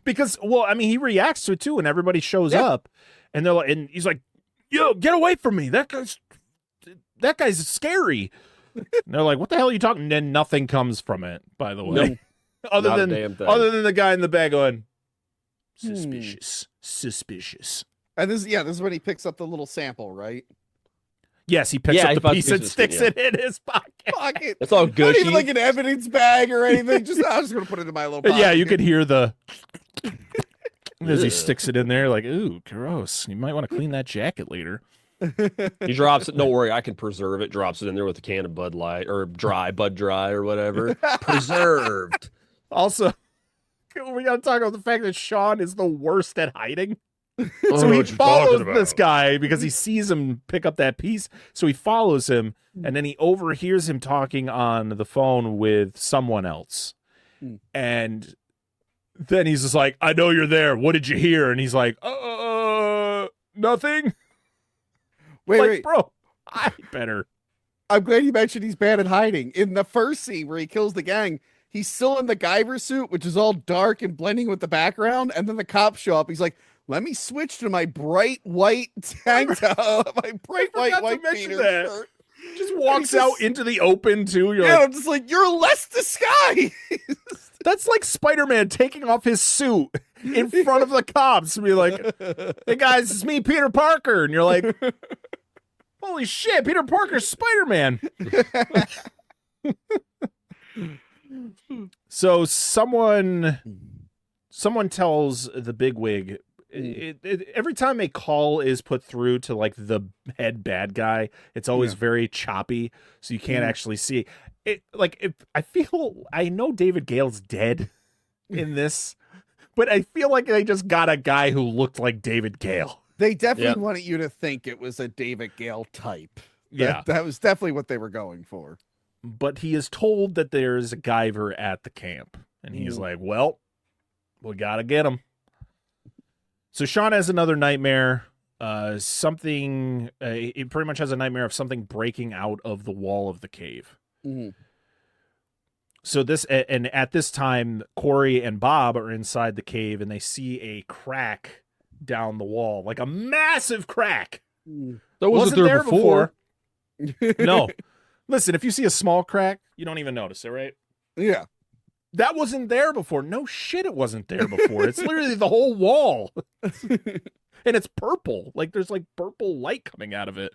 Because, well, I mean, he reacts to it too, and everybody shows up, and they're like, and he's like, "Yo, get away from me! That guy's scary." And they're like, "What the hell are you talking?" And then nothing comes from it. By the way, other than the guy in the bag going, suspicious. And this is when he picks up the little sample, right? Yes, he picks up the piece and sticks it in his pocket. That's all good. Not even like an evidence bag or anything. I'm just gonna put it in my little pocket. Yeah, you could hear the as he sticks it in there, like, ooh, gross. You might want to clean that jacket later. He drops it. Don't worry, I can preserve it. Drops it in there with a can of Bud Light or Bud Dry or whatever. Preserved. Also, we got to talk about the fact that Sean is the worst at hiding. So he follows this guy because he sees him pick up that piece. So he follows him, and then he overhears him talking on the phone with someone else. And then he's just like, I know you're there. What did you hear? And he's like, nothing. Wait. Bro, I better. I'm glad you mentioned he's bad at hiding. In the first scene where he kills the gang, he's still in the Guyver suit, which is all dark and blending with the background. And then the cops show up. He's like, let me switch to my bright white tank top, my bright white beater shirt. Just walks out into the open too. You're like, I'm just like, you're less disguised. That's like Spider-Man taking off his suit in front of the cops and be like, hey guys, it's me, Peter Parker. And you're like, Holy shit, Peter Parker's Spider-Man. So someone tells the bigwig, every time a call is put through to like the head bad guy, it's always very choppy, so you can't actually see it. Like, I know David Gale's dead in this, but I feel like they just got a guy who looked like David Gale. They definitely wanted you to think it was a David Gale type. That was definitely what they were going for. But he is told that there's a Guyver at the camp, and he's like, well, we gotta get him. So Sean has another nightmare. He pretty much has a nightmare of something breaking out of the wall of the cave. So at this time, Corey and Bob are inside the cave, and they see a crack down the wall, like a massive crack. That wasn't there before. No. Listen, if you see a small crack, you don't even notice it, right? Yeah. That wasn't there before. No shit, it wasn't there before. It's literally the whole wall. And it's purple. Like, there's like purple light coming out of it.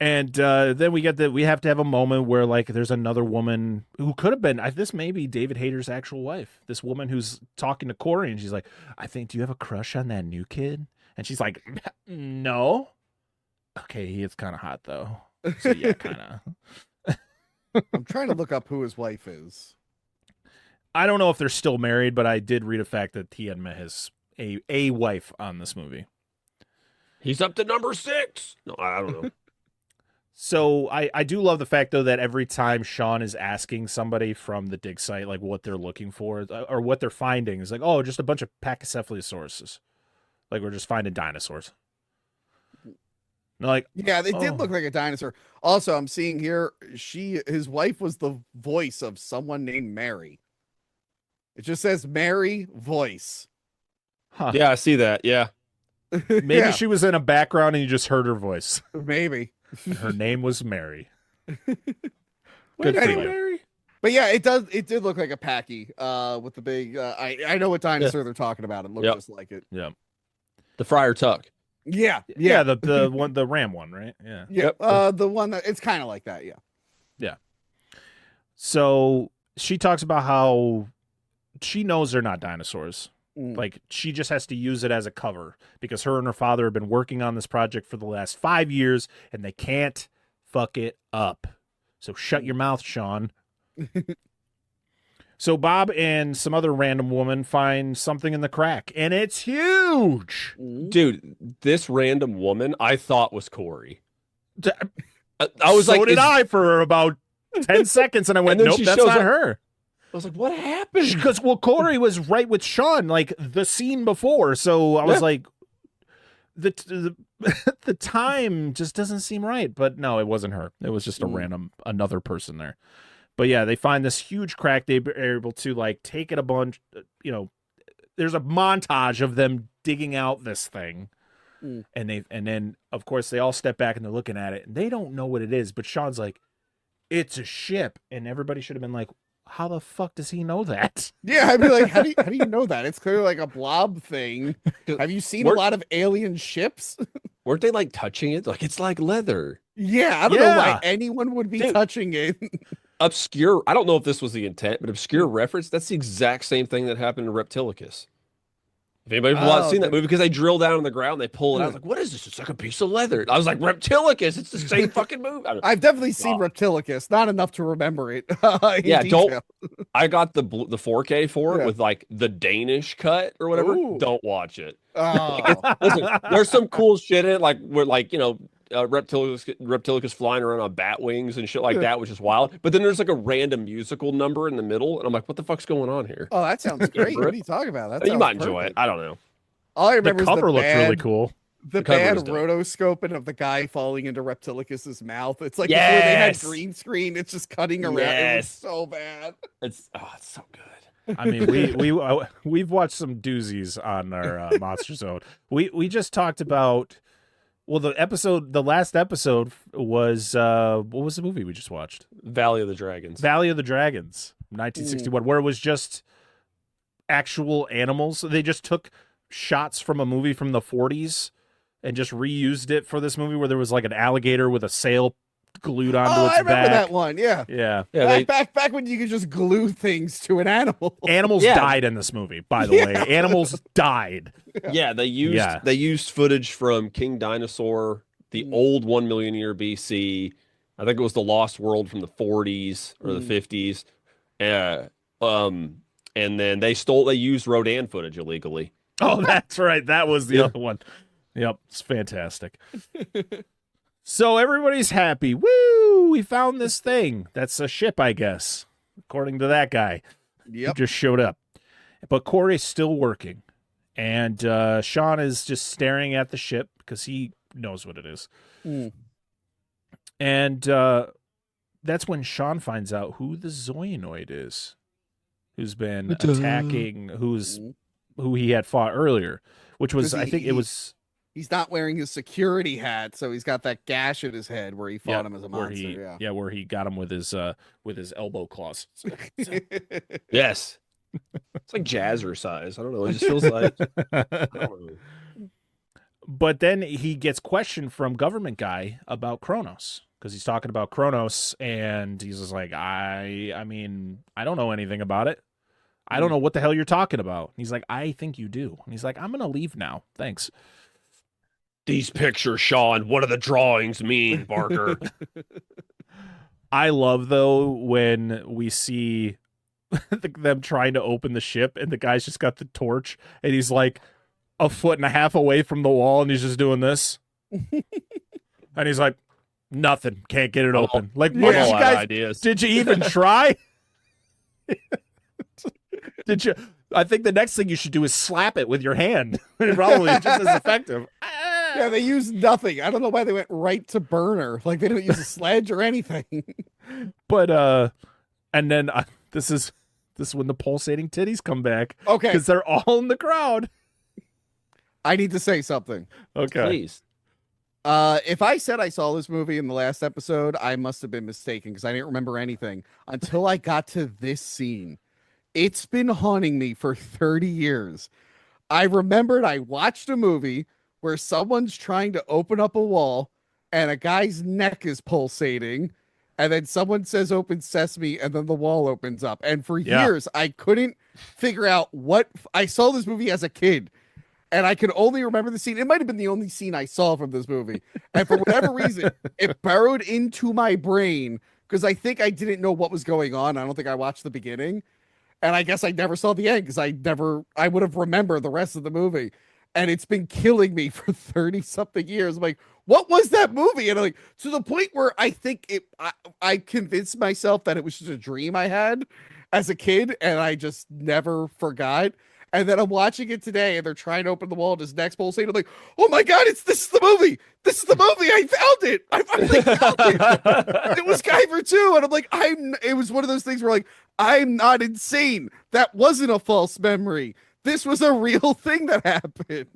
And then we have to have a moment where like there's another woman who could have been, this may be David Hayter's actual wife. This woman who's talking to Corey, and she's like, I think, do you have a crush on that new kid? And she's like, no. Okay, he is kind of hot though. So yeah, kind of. I'm trying to look up who his wife is. I don't know if they're still married, but I did read a fact that he had met his a wife on this movie. He's up to number 6. No, I don't know. So I do love the fact, though, that every time Sean is asking somebody from the dig site, like, what they're looking for or what they're finding, is like, oh, just a bunch of pachycephalosauruses. Like, we're just finding dinosaurs. And like, yeah, they did look like a dinosaur. Also, I'm seeing here, his wife was the voice of someone named Mary. It just says Mary voice. Huh. Yeah, I see that. Yeah. Maybe she was in a background and you just heard her voice. Maybe. Her name was Mary. Good for you. Mary. But yeah, it did look like a packy with the big I know what dinosaur they're talking about. It looked just like it. Yeah. The Friar Tuck. Yeah. The one, the ram one, right? Yeah. Yep. The one that it's kind of like that, yeah. Yeah. So she talks about how she knows they're not dinosaurs. Like, she just has to use it as a cover because her and her father have been working on this project for the last 5 years and they can't fuck it up. So shut your mouth, Sean. So Bob and some other random woman find something in the crack, and it's huge. Dude, this random woman I thought was Corey. I was like, so did I for about 10 seconds, and I went, nope, that's not her. I was like, what happened? Because, well, Corey was right with Sean, like, the scene before. So I was like, the time just doesn't seem right. But no, it wasn't her. It was just another person there. But yeah, they find this huge crack. They are able to, like, take it a bunch, there's a montage of them digging out this thing. And then, of course, they all step back and they're looking at it. And they don't know what it is. But Sean's like, it's a ship. And everybody should have been like, how the fuck does he know that? Yeah, I'd be like, how do you know that? It's clearly like a blob thing. Have you seen a lot of alien ships? Weren't they like touching it? Like, it's like leather. Yeah, I don't know why anyone would be touching it. Obscure, I don't know if this was the intent, but obscure reference, that's the exact same thing that happened to Reptilicus. If anybody's seen that movie, because they drill down in the ground, they pull it out. I was like, what is this? It's like a piece of leather. I was like, Reptilicus. It's the same fucking movie. I've definitely seen Reptilicus, not enough to remember it. I got the 4K for it with like the Danish cut or whatever. Ooh. Don't watch it. Oh. Listen, there's some cool shit in it, like where Reptilicus flying around on bat wings and shit like that, which is wild. But then there's like a random musical number in the middle, and I'm like, what the fuck's going on here? Oh, that sounds great. What are you talking about? You might enjoy it. I don't know. All I remember the cover looked really cool. The bad rotoscoping of the guy falling into Reptilicus's mouth. It's like before they had green screen. It's just cutting around. It was so bad. It's so good. I mean, we've watched some doozies on our Monster Zone. We just talked about. Well, the last episode was what was the movie we just watched? Valley of the Dragons. Valley of the Dragons, 1961, where it was just actual animals. They just took shots from a movie from the 40s and just reused it for this movie, where there was like an alligator with a sail glued onto its I remember back. that one. Yeah. Back when you could just glue things to an animal. Animals died in this movie, by the way. Animals died. Yeah, they used footage from King Dinosaur, the old 1 million year BC. I think it was the Lost World from the 40s or the 50s. And then they used Rodan footage illegally. Oh, that's right. That was the other one. Yep, it's fantastic. So everybody's happy. Woo! We found this thing. That's a ship, I guess, according to that guy. Yep. Who just showed up. But Corey's still working. And Sean is just staring at the ship because he knows what it is. And that's when Sean finds out who the zoanoid is, who's been attacking, who he had fought earlier, which was, He's not wearing his security hat, so he's got that gash in his head where he fought him as a monster. Where he got him with his elbow claws. So. Yes. It's like jazzercise. I don't know. It just feels like. But then he gets questioned from government guy about Chronos, because he's talking about Chronos, and he's just like, I mean, I don't know anything about it. I don't know what the hell you're talking about. And he's like, I think you do. And he's like, I'm gonna leave now. Thanks. These pictures, Sean. What do the drawings mean, Barker? I love though when we see them trying to open the ship, and the guy's just got the torch, and he's like a foot and a half away from the wall, and he's just doing this, and he's like, nothing, can't get it open. Like, what did you guys? Ideas. Did you even try? Did you? I think the next thing you should do is slap it with your hand. Probably just as effective. Yeah, they used nothing. I don't know why they went right to burner. Like, they don't use a sledge or anything. But and then this is when the pulsating titties come back. Okay, because they're all in the crowd. I need to say something. Okay, please. If I said I saw this movie in the last episode, I must have been mistaken, because I didn't remember anything until I got to this scene. It's been haunting me for 30 years. I remembered I watched a movie where someone's trying to open up a wall and a guy's neck is pulsating, and then someone says open sesame, and then the wall opens up. And for years, I couldn't figure out what... I saw this movie as a kid, and I could only remember the scene. It might have been the only scene I saw from this movie. And for whatever reason, it burrowed into my brain, because I think I didn't know what was going on. I don't think I watched the beginning. And I guess I never saw the end, because I would have remembered the rest of the movie. And it's been killing me for 30 something years. I'm like, what was that movie? And I'm like, to the point where I think I convinced myself that it was just a dream I had as a kid, and I just never forgot. And then I'm watching it today, and they're trying to open the wall, and his neck's pulsating. I'm like, oh my God, this is the movie. This is the movie. I found it. I finally found it. It was Guyver too. And I'm like, it was one of those things where, like, I'm not insane. That wasn't a false memory. This was a real thing that happened.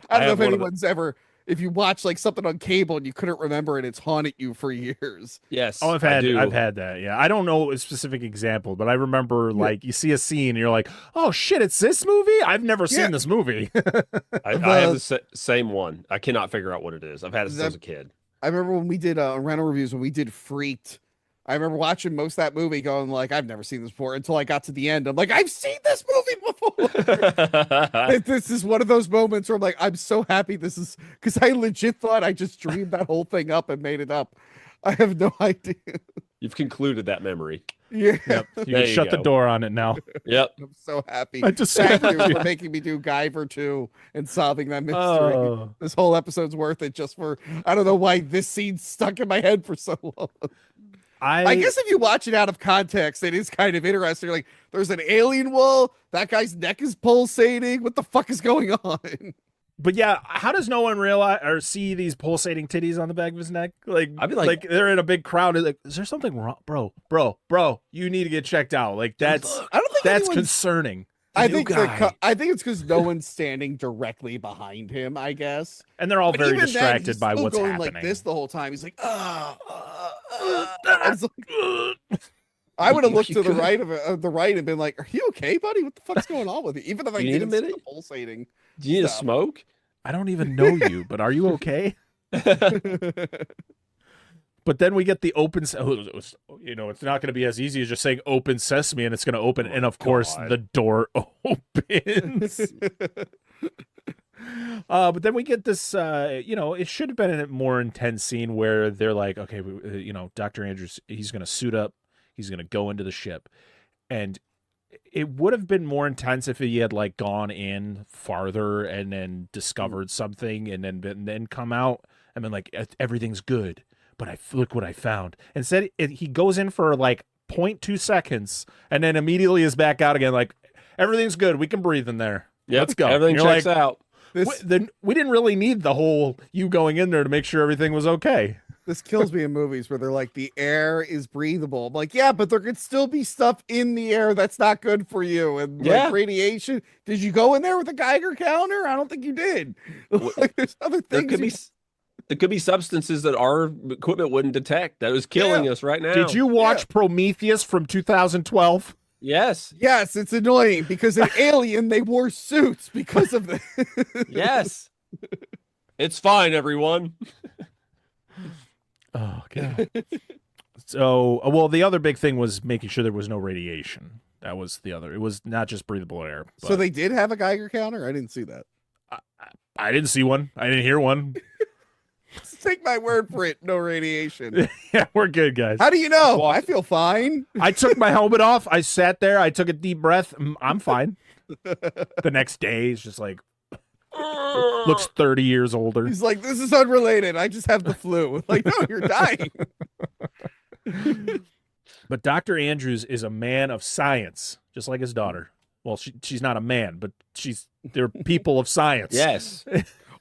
I don't know if anyone's ever, if you watch like something on cable and you couldn't remember it, it's haunted you for years. Yes. Oh, I've had that. Yeah. I don't know a specific example, but I remember like you see a scene and you're like, oh shit, it's this movie? I've never seen this movie. I have the same one. I cannot figure out what it is. I've had it since I was a kid. I remember when we did rental reviews, when we did Freaked, I remember watching most of that movie going like, I've never seen this before, until I got to the end. I'm like, I've seen this movie before. This is one of those moments where I'm like, I'm so happy this is, because I legit thought I just dreamed that whole thing up and made it up. I have no idea. You've concluded that memory. Yeah. Yep. You can shut the door on it now. Yep. I'm so happy. I just Thank you for making me do Guyver 2 and solving that mystery. Oh. This whole episode's worth it just for, I don't know why this scene stuck in my head for so long. I guess if you watch it out of context, it is kind of interesting. Like, there's an alien wall. That guy's neck is pulsating. What the fuck is going on? But yeah, how does no one realize or see these pulsating titties on the back of his neck? Like, I'd be like they're in a big crowd. Like, is there something wrong, bro? You need to get checked out. Like, that's I don't think that's concerning. I think it's because no one's standing directly behind him, I guess. And they're all very distracted by what's going happening. Like this the whole time. He's like, I would have looked to the right and been like, "Are you okay, buddy? What the fuck's going on with you?" Even if I didn't see the pulsating. Do you need a smoke? I don't even know you, but are you okay? But then we get the open, it's not going to be as easy as just saying open sesame and it's going to open. And of course, the door opens. But then we get this, it should have been a more intense scene where they're like, okay, Dr. Andrews, he's going to suit up. He's going to go into the ship. And it would have been more intense if he had like gone in farther and then discovered something and then come out and been like, everything's good. But look what I found. Instead, he goes in for like 0.2 seconds and then immediately is back out again. Like, everything's good. We can breathe in there. Yep, let's go. Everything checks out. We didn't really need the whole you going in there to make sure everything was okay. This kills me in movies where they're like, the air is breathable. I'm like, yeah, but there could still be stuff in the air that's not good for you. And like radiation. Did you go in there with a Geiger counter? I don't think you did. Like, there's other things. There could be substances that our equipment wouldn't detect that is killing us right now. Did you watch Prometheus from 2012? Yes. Yes, it's annoying because in Alien, they wore suits because of this. Yes. It's fine, everyone. Oh, God. So, the other big thing was making sure there was no radiation. That was the other. It was not just breathable air. But... So they did have a Geiger counter? I didn't see that. I didn't see one. I didn't hear one. Take my word for it. No radiation. Yeah, we're good, guys. How do you know? I feel fine. I took my helmet off. I sat there. I took a deep breath. I'm fine. The next day, it's just like, looks 30 years older. He's like, this is unrelated. I just have the flu. Like, no, you're dying. But Dr. Andrews is a man of science, just like his daughter. Well, she's not a man, but they're people of science. Yes.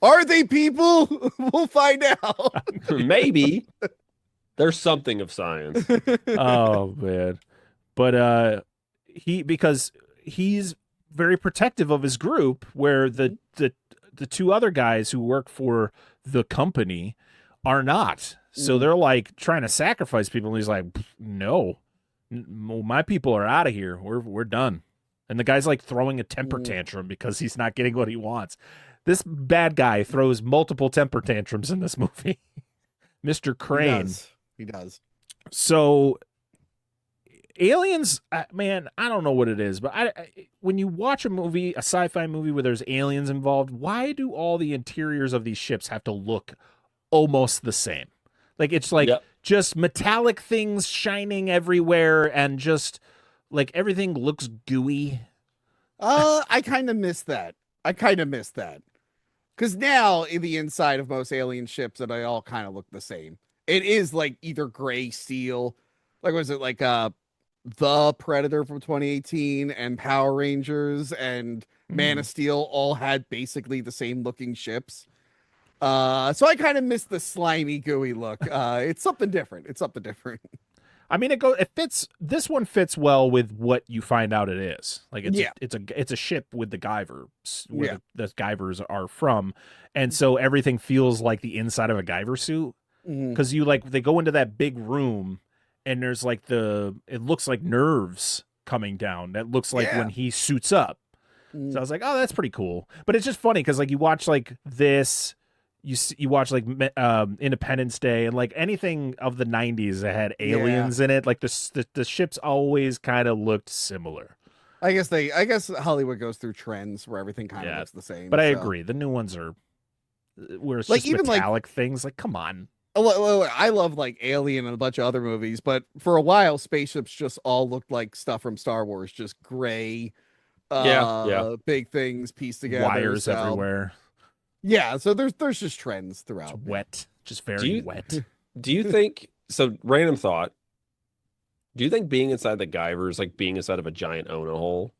Are they people? We'll find out. Maybe. There's something of science. Oh, man. But because he's very protective of his group, where the two other guys who work for the company are not. So they're like trying to sacrifice people. And he's like, no, my people are out of here. We're done. And the guy's like throwing a temper tantrum because he's not getting what he wants. This bad guy throws multiple temper tantrums in this movie. Mr. Crane. He does. So aliens, man, I don't know what it is, but when you watch a movie, a sci-fi movie where there's aliens involved, why do all the interiors of these ships have to look almost the same? Like, it's like just metallic things shining everywhere and just like everything looks gooey. I kind of miss that. Because now in the inside of most alien ships, they all kind of look the same. It is like either gray steel, like was it like the Predator from 2018 and Power Rangers and Man of Steel all had basically the same looking ships. So I kind of miss the slimy, gooey look. It's something different. I mean, it fits. This one fits well with what you find out it is. Like it's a ship with the Guyver, where the Guyvers are from, and so everything feels like the inside of a Guyver suit. Because they go into that big room, and there's like it looks like nerves coming down. That looks like when he suits up. So I was like, oh, that's pretty cool. But it's just funny because like you watch like this. You watch like Independence Day and like anything of the 90s that had aliens in it, like the ships always kind of looked similar. I guess Hollywood goes through trends where everything kind of looks the same. But I agree, the new ones are where it's like just even metallic things. Like, come on. I love like Alien and a bunch of other movies, but for a while spaceships just all looked like stuff from Star Wars, just gray, big things pieced together, wires everywhere. Yeah, so there's just trends throughout. It's wet, just very wet. Do you think so? Random thought. Do you think being inside the Guyver is like being inside of a giant Ona hole?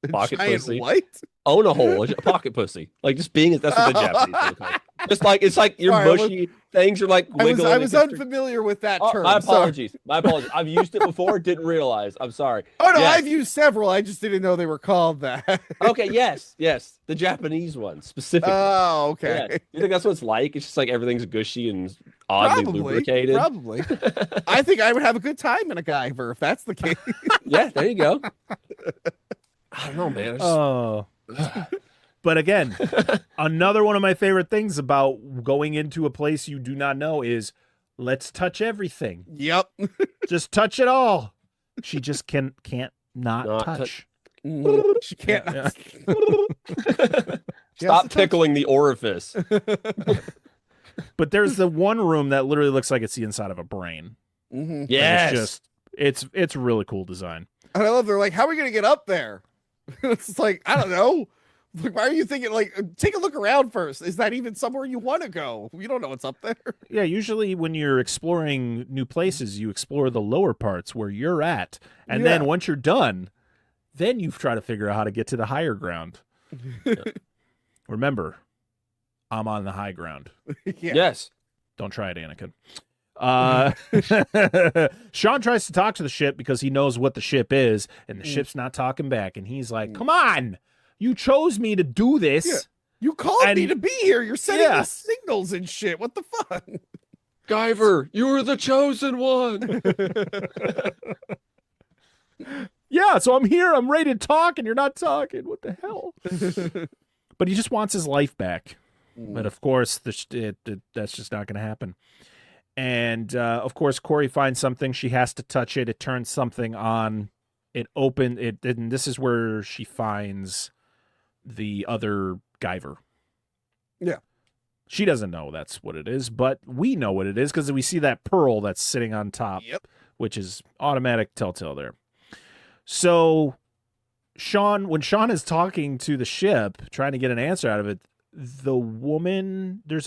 Pocket giant pussy. What? Ona hole, a pocket pussy. Like just being that's what the Japanese think of. Just like it's like your mushy things are like wiggling. I was unfamiliar with that term. My apologies. My apologies. I've used it before, didn't realize. I'm sorry. Oh no, I've used several. I just didn't know they were called that. Okay, yes. The Japanese one specifically. Oh, okay. Yeah. You think that's what it's like? It's just like everything's gushy and oddly lubricated. Probably. I think I would have a good time in a Guyver if that's the case. Yeah, there you go. I don't know, man. But again, another one of my favorite things about going into a place you do not know is let's touch everything. Yep. Just touch it all. She just can't not touch. She can't. Stop tickling the orifice. But there's the one room that literally looks like it's the inside of a brain. Mm-hmm. Yes. It's really cool design. And I love they're like, how are we gonna get up there? It's like, I don't know. Like, why are you thinking, like, take a look around first? Is that even somewhere you want to go? You don't know what's up there. Yeah, usually when you're exploring new places, you explore the lower parts where you're at. And then once you're done, then you try to figure out how to get to the higher ground. Remember, I'm on the high ground. Yes. Don't try it, Anakin. Sean tries to talk to the ship because he knows what the ship is, and the ship's not talking back. And he's like, come on, you chose me to do this. Yeah. You called me to be here. You're sending me signals and shit. What the fuck? Guyver, you were the chosen one. Yeah, so I'm here. I'm ready to talk, and you're not talking. What the hell? But he just wants his life back. But of course, that's just not going to happen. And of course, Corey finds something. She has to touch it. It turns something on. It opened it, and this is where she finds the other Guyver. Yeah. She doesn't know that's what it is, but we know what it is because we see that pearl that's sitting on top, which is automatic telltale there. So when Sean is talking to the ship, trying to get an answer out of it, there's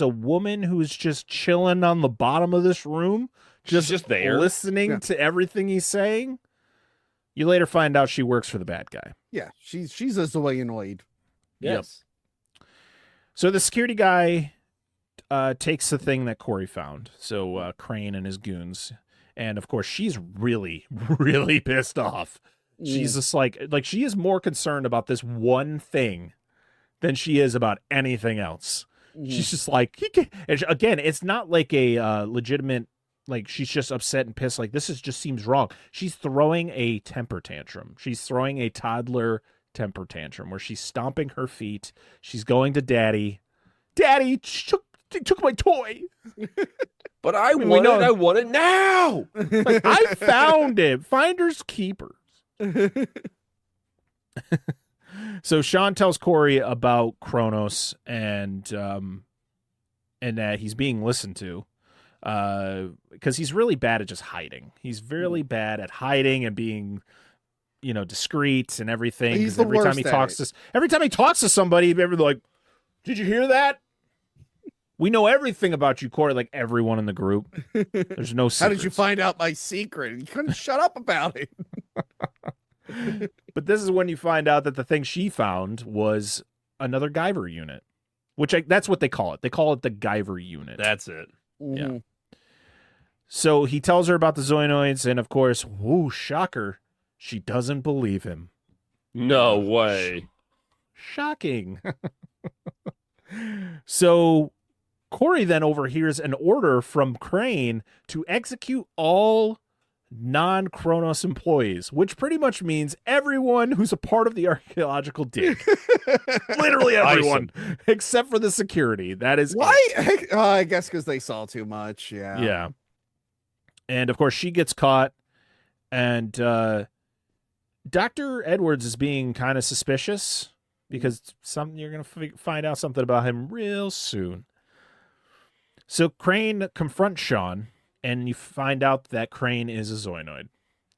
a woman who's just chilling on the bottom of this room, just there listening to everything he's saying. You later find out she works for the bad guy. Yeah, she's a zoanoid. Yes. Yep. So the security guy takes the thing that Corey found. So Crane and his goons. And of course, she's really, really pissed off. She's just like she is more concerned about this one thing than she is about anything else. She's just like, and again, it's not like a legitimate, like she's just upset and pissed. Like this just seems wrong. She's throwing a temper tantrum. She's throwing a toddler temper tantrum where she's stomping her feet. She's going to Daddy. Daddy took my toy. But I want it now. Like, I found it. Finders keepers. So Sean tells Corey about Chronos and that he's being listened to because he's really bad at just hiding. He's really bad at hiding and being, discreet and everything. He's the every worst time he at talks it. every time he talks to somebody, everyone's like, "Did you hear that? We know everything about you, Corey." Like everyone in the group. There's no secrets. How did you find out my secret? You couldn't shut up about it. But this is when you find out that the thing she found was another Guyver unit, which that's what they call it. They call it the Guyver unit. That's it. Yeah. So he tells her about the zoanoids, and of course, whoo, shocker, she doesn't believe him. No way. Shocking. So Corey then overhears an order from Crane to execute all non-Chronos employees, which pretty much means everyone who's a part of the archaeological dig. Literally everyone, except for the security. That is why. I guess because they saw too much. Yeah. And of course, she gets caught, and Dr. Edwards is being kind of suspicious because you're going to find out something about him real soon. So Crane confronts Sean, and you find out that Crane is a zoanoid,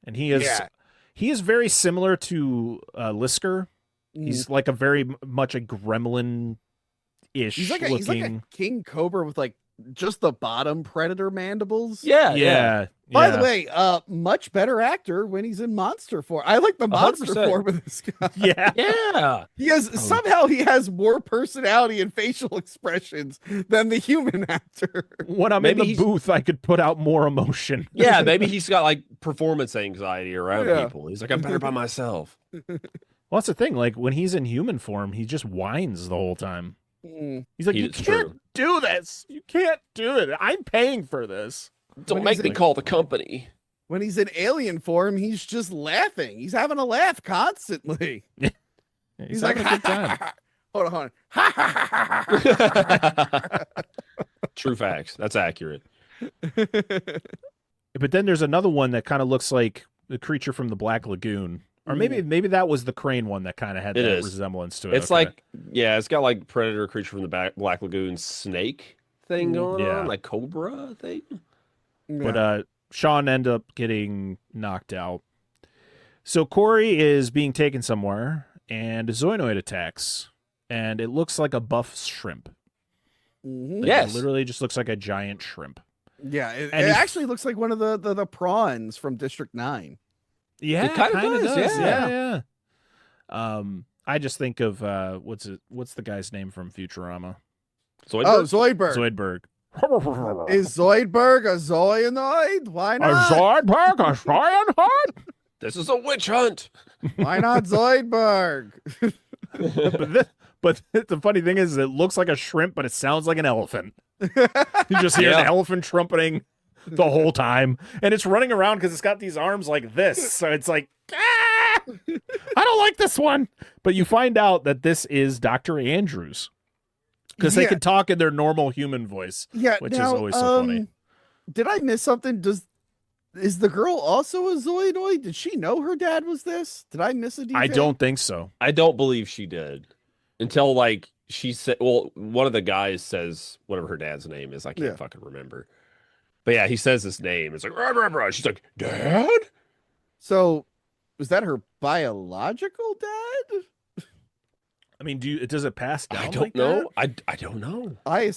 and he is very similar to Lisker. He's like a very much a gremlin-ish He's like looking. a king cobra with like just the bottom predator mandibles. Yeah. By the way, much better actor when he's in monster form. I like the monster 100%. form of this guy. Yeah. He has more personality and facial expressions than the human actor. When I'm in the booth, I could put out more emotion. Yeah, maybe he's got like performance anxiety around people. He's like, I'm better by myself. Well, that's the thing. Like when he's in human form, he just whines the whole time. He's like, you can't do this. You can't do it. I'm paying for this. Don't make me call the company. When he's in alien form, he's just laughing. He's having a laugh constantly. He's like, having a good time. Hold on. True facts. That's accurate. But then there's another one that kind of looks like the creature from the Black Lagoon. Or maybe that was the crane one that kind of had that resemblance to it. It's like, it's got like Predator, creature from the Black Lagoon, snake thing going on, like Cobra thing. But Sean ended up getting knocked out. So Corey is being taken somewhere, and a zoanoid attacks, and it looks like a buff shrimp. Yes. It literally just looks like a giant shrimp. Yeah, it actually looks like one of the prawns from District 9. Yeah, it kind of does. Yeah. I just think of what's the guy's name from Futurama? Zoidberg? Oh, Zoidberg. Zoidberg. Is Zoidberg a zoanoid? Why not? A Zoidberg, a zoanoid? This is a witch hunt. Why not Zoidberg? But the funny thing is, it looks like a shrimp, but it sounds like an elephant. You just hear an elephant trumpeting the whole time, and it's running around because it's got these arms like this. So it's like, I don't like this one. But you find out that this is Dr. Andrews because they can talk in their normal human voice. Yeah, which is always so funny. Did I miss something? Is the girl also a zoanoid? Did she know her dad was this? Did I miss a detail? I don't think so. I don't believe she did until like she said. Well, one of the guys says whatever her dad's name is. I can't fucking remember. But yeah, he says this name. It's like, rah, rah, rah. She's like, Dad? So, was that her biological dad? I mean, does it pass down? I don't know. I don't know. I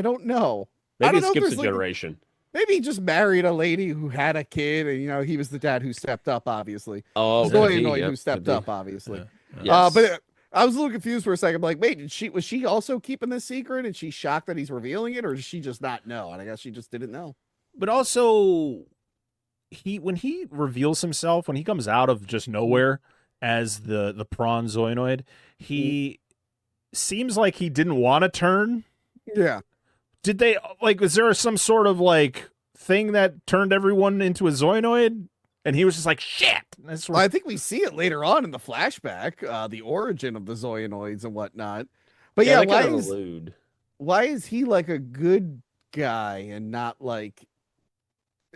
don't know. Maybe it skips a generation. Maybe he just married a lady who had a kid, and he was the dad who stepped up, obviously. Oh, zoanoid who stepped up, obviously. Yes. But I was a little confused for a second. I'm like, wait, was she also keeping this secret, and she's shocked that he's revealing it, or does she just not know? And I guess she just didn't know. But also, when he reveals himself, when he comes out of just nowhere as the prawn zoanoid, he seems like he didn't want to turn. Yeah. Did they is there some sort of thing that turned everyone into a zoanoid? And he was just like, shit. Well, I think we see it later on in the flashback, the origin of the zoanoids and whatnot. But why is he like a good guy and not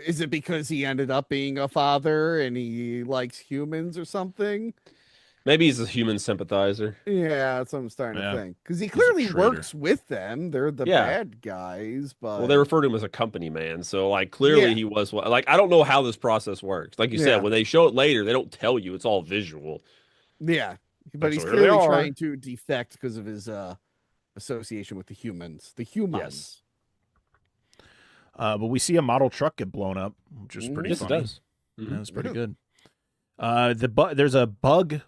is it because he ended up being a father and he likes humans or something? Maybe he's a human sympathizer. Yeah, that's what I'm starting to think. Because he clearly works with them. They're the bad guys, but... Well, they refer to him as a company man, so, clearly he was... I don't know how this process works. Like you said, when they show it later, they don't tell you. It's all visual. Yeah, but he's clearly trying to defect because of his association with the humans. The humans. Yes. But we see a model truck get blown up, which is pretty funny. It does. Mm-hmm. That's pretty good. There's a bug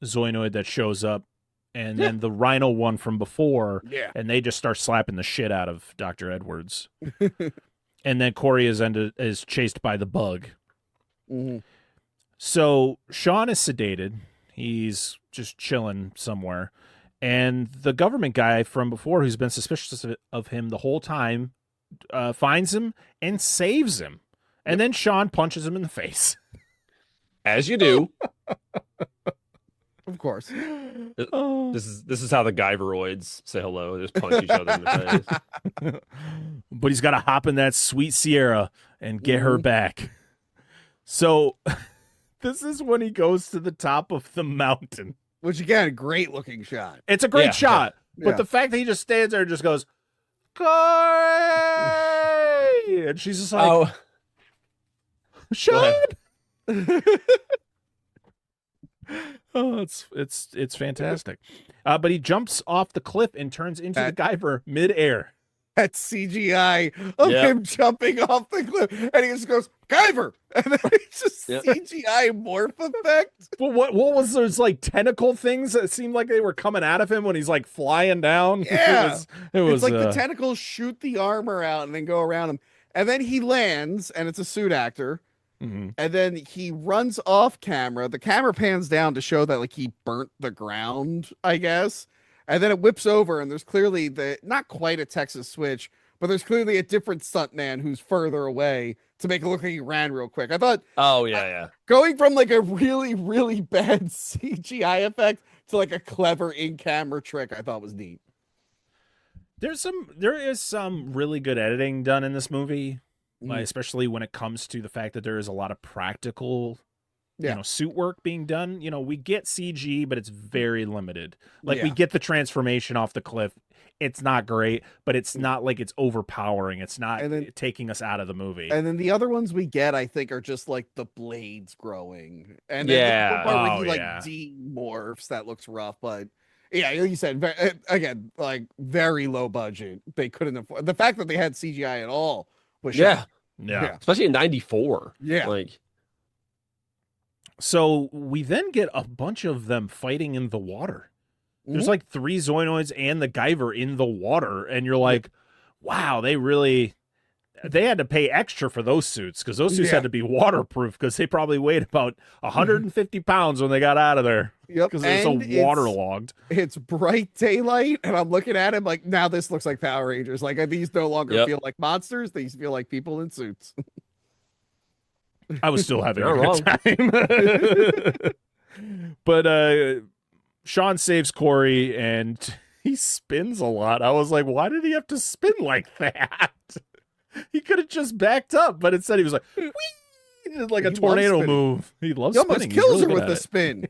zoanoid that shows up, and then the rhino one from before, and they just start slapping the shit out of Dr. Edwards. And then Corey is chased by the bug. Mm-hmm. So Sean is sedated. He's just chilling somewhere. And the government guy from before, who's been suspicious of him the whole time, finds him and saves him. And then Sean punches him in the face. As you do. Of course. This is how the Guyveroids say hello. They just punch each other in the face. But he's got to hop in that sweet Sierra and get her back. So this is when he goes to the top of the mountain. Which, again, great looking shot. It's a great shot. Yeah. But the fact that he just stands there and just goes, Corey! And she's just like, Sean! Oh, it's fantastic. But he jumps off the cliff and turns into the Guyver midair. That CGI of him jumping off the cliff, and he just goes, Guyver! And then it's just CGI morph effect. Well, what was those tentacle things that seemed like they were coming out of him when he's flying down? Yeah. It was it's the tentacles shoot the armor out and then go around him. And then he lands, and it's a suit actor. Mm-hmm. And then he runs off camera. The camera pans down to show that he burnt the ground, I guess. And then it whips over, and there's clearly not quite a Texas switch, but there's clearly a different stuntman who's further away to make it look like he ran real quick. I thought, oh yeah, going from a really, really bad CGI effect to like a clever in-camera trick I thought was neat. There is some really good editing done in this movie, especially when it comes to the fact that there is a lot of practical suit work being done. We get CG, but it's very limited. Like we get the transformation off the cliff. It's not great, but it's not like it's overpowering. It's not taking us out of the movie. And then the other ones we get, I think, are just like the blades growing. And then the part where he demorphs, that looks rough. But yeah, like you said, again, like very low budget. They couldn't afford the fact that they had CGI at all. Was yeah, especially in '94. Yeah, like. So we then get a bunch of them fighting in the water. There's like 3 zoanoids and the Guyver in the water, and you're like, wow, they had to pay extra for those suits, because those suits had to be waterproof, because they probably weighed about 150 pounds when they got out of there. Yep, because they're so waterlogged. It's bright daylight, and I'm looking at him like, now this looks like Power Rangers. Like these no longer feel like monsters; these feel like people in suits. I was still having a good time. But Sean saves Corey, and he spins a lot. I was like, why did he have to spin like that? He could have just backed up, but instead he was like, whee! He did like a tornado move. He loves spinning. He almost kills her with the spin.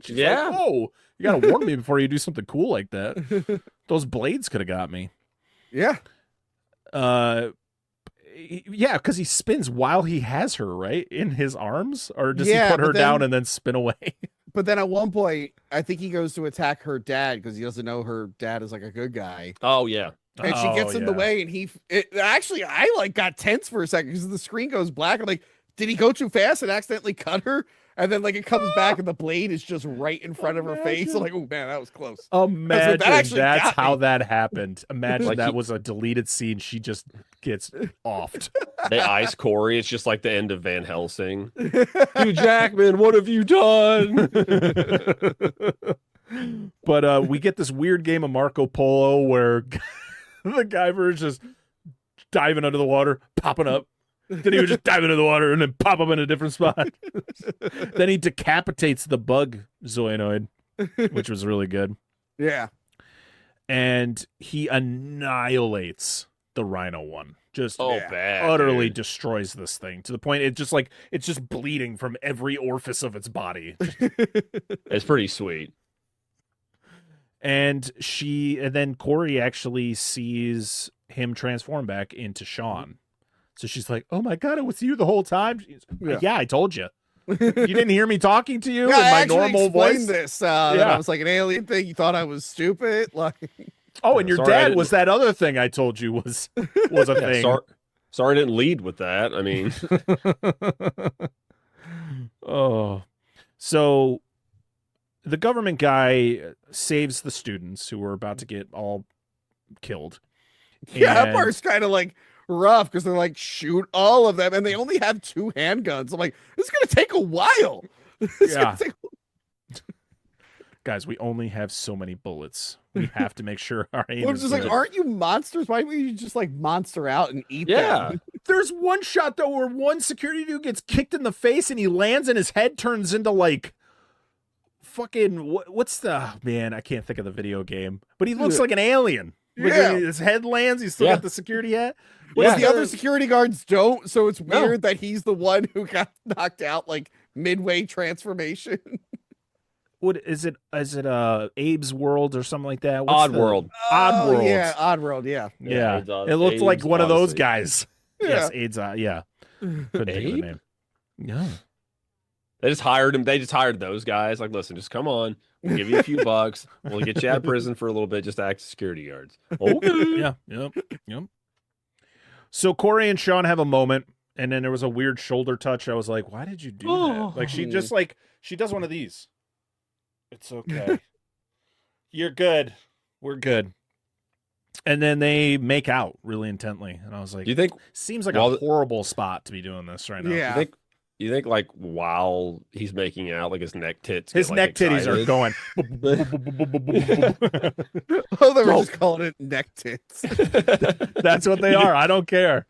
Yeah. Like, oh, you got to warn me before you do something cool like that. Those blades could have got me. Yeah. Yeah, because he spins while he has her, right? In his arms? Or does he put her down and then spin away? But then at one point, I think he goes to attack her dad because he doesn't know her dad is like a good guy. Oh, yeah. And she gets in the way, and actually, I like got tense for a second because the screen goes black. I'm like, did he go too fast and accidentally cut her? And then like it comes back and the blade is just right in front of her face. I'm like, oh man, that was close. Imagine that's how that happened. Imagine like that was a deleted scene. She just gets offed. They ice Corey. It's just like the end of Van Helsing. Hugh Jackman, what have you done? But we get this weird game of Marco Polo where the Guyver is just diving under the water, popping up. Then he would just dive into the water and then pop up in a different spot. Then he decapitates the bug zoanoid, which was really good. Yeah. And he annihilates the rhino one. Just bad, utterly destroys this thing to the point it's just bleeding from every orifice of its body. It's pretty sweet. And then Corey actually sees him transform back into Sean. So she's like, "Oh my God, it was you the whole time." Yeah, I told you. You didn't hear me talking to you in my normal voice. This. I was like an alien thing. You thought I was stupid. Like, and your dad was that other thing I told you was a thing. Sorry, I didn't lead with that. I mean, so the government guy saves the students who were about to get all killed. Yeah, that part's kind of like rough because they're like, shoot all of them, and they only have 2 handguns. I'm like, this is gonna take a while. Guys, we only have so many bullets. We have to make sure our aim is just like, aren't you monsters? Why don't you just like monster out and eat them? There's one shot though where one security dude gets kicked in the face and he lands and his head turns into like fucking what's the man? I can't think of the video game, but he looks like an alien. Yeah, his head lands. He's still got the security hat. The other security guards don't, so it's weird that he's the one who got knocked out like midway transformation. What is it? Is it Abe's World or something like that? Oddworld. Oddworld. Yeah, Oddworld. Yeah. It looked like one of those guys. Yes, AIDS. Yeah. Couldn't think of the name. Yeah. They just hired him. They just hired those guys. Like, listen, just come on. We'll give you a few bucks. We'll get you out of prison for a little bit just to act as security guards. Okay. Yeah. Yep. So Corey and Sean have a moment, and then there was a weird shoulder touch. I was like, why did you do that? Like, she just like, she does one of these. It's okay. You're good. We're good. And then they make out really intently. And I was like, do you think seems like a horrible spot to be doing this right now? Yeah. You think like while he's making out, like his neck tits, titties are going. Oh, they were just calling it neck tits. That's what they are. I don't care.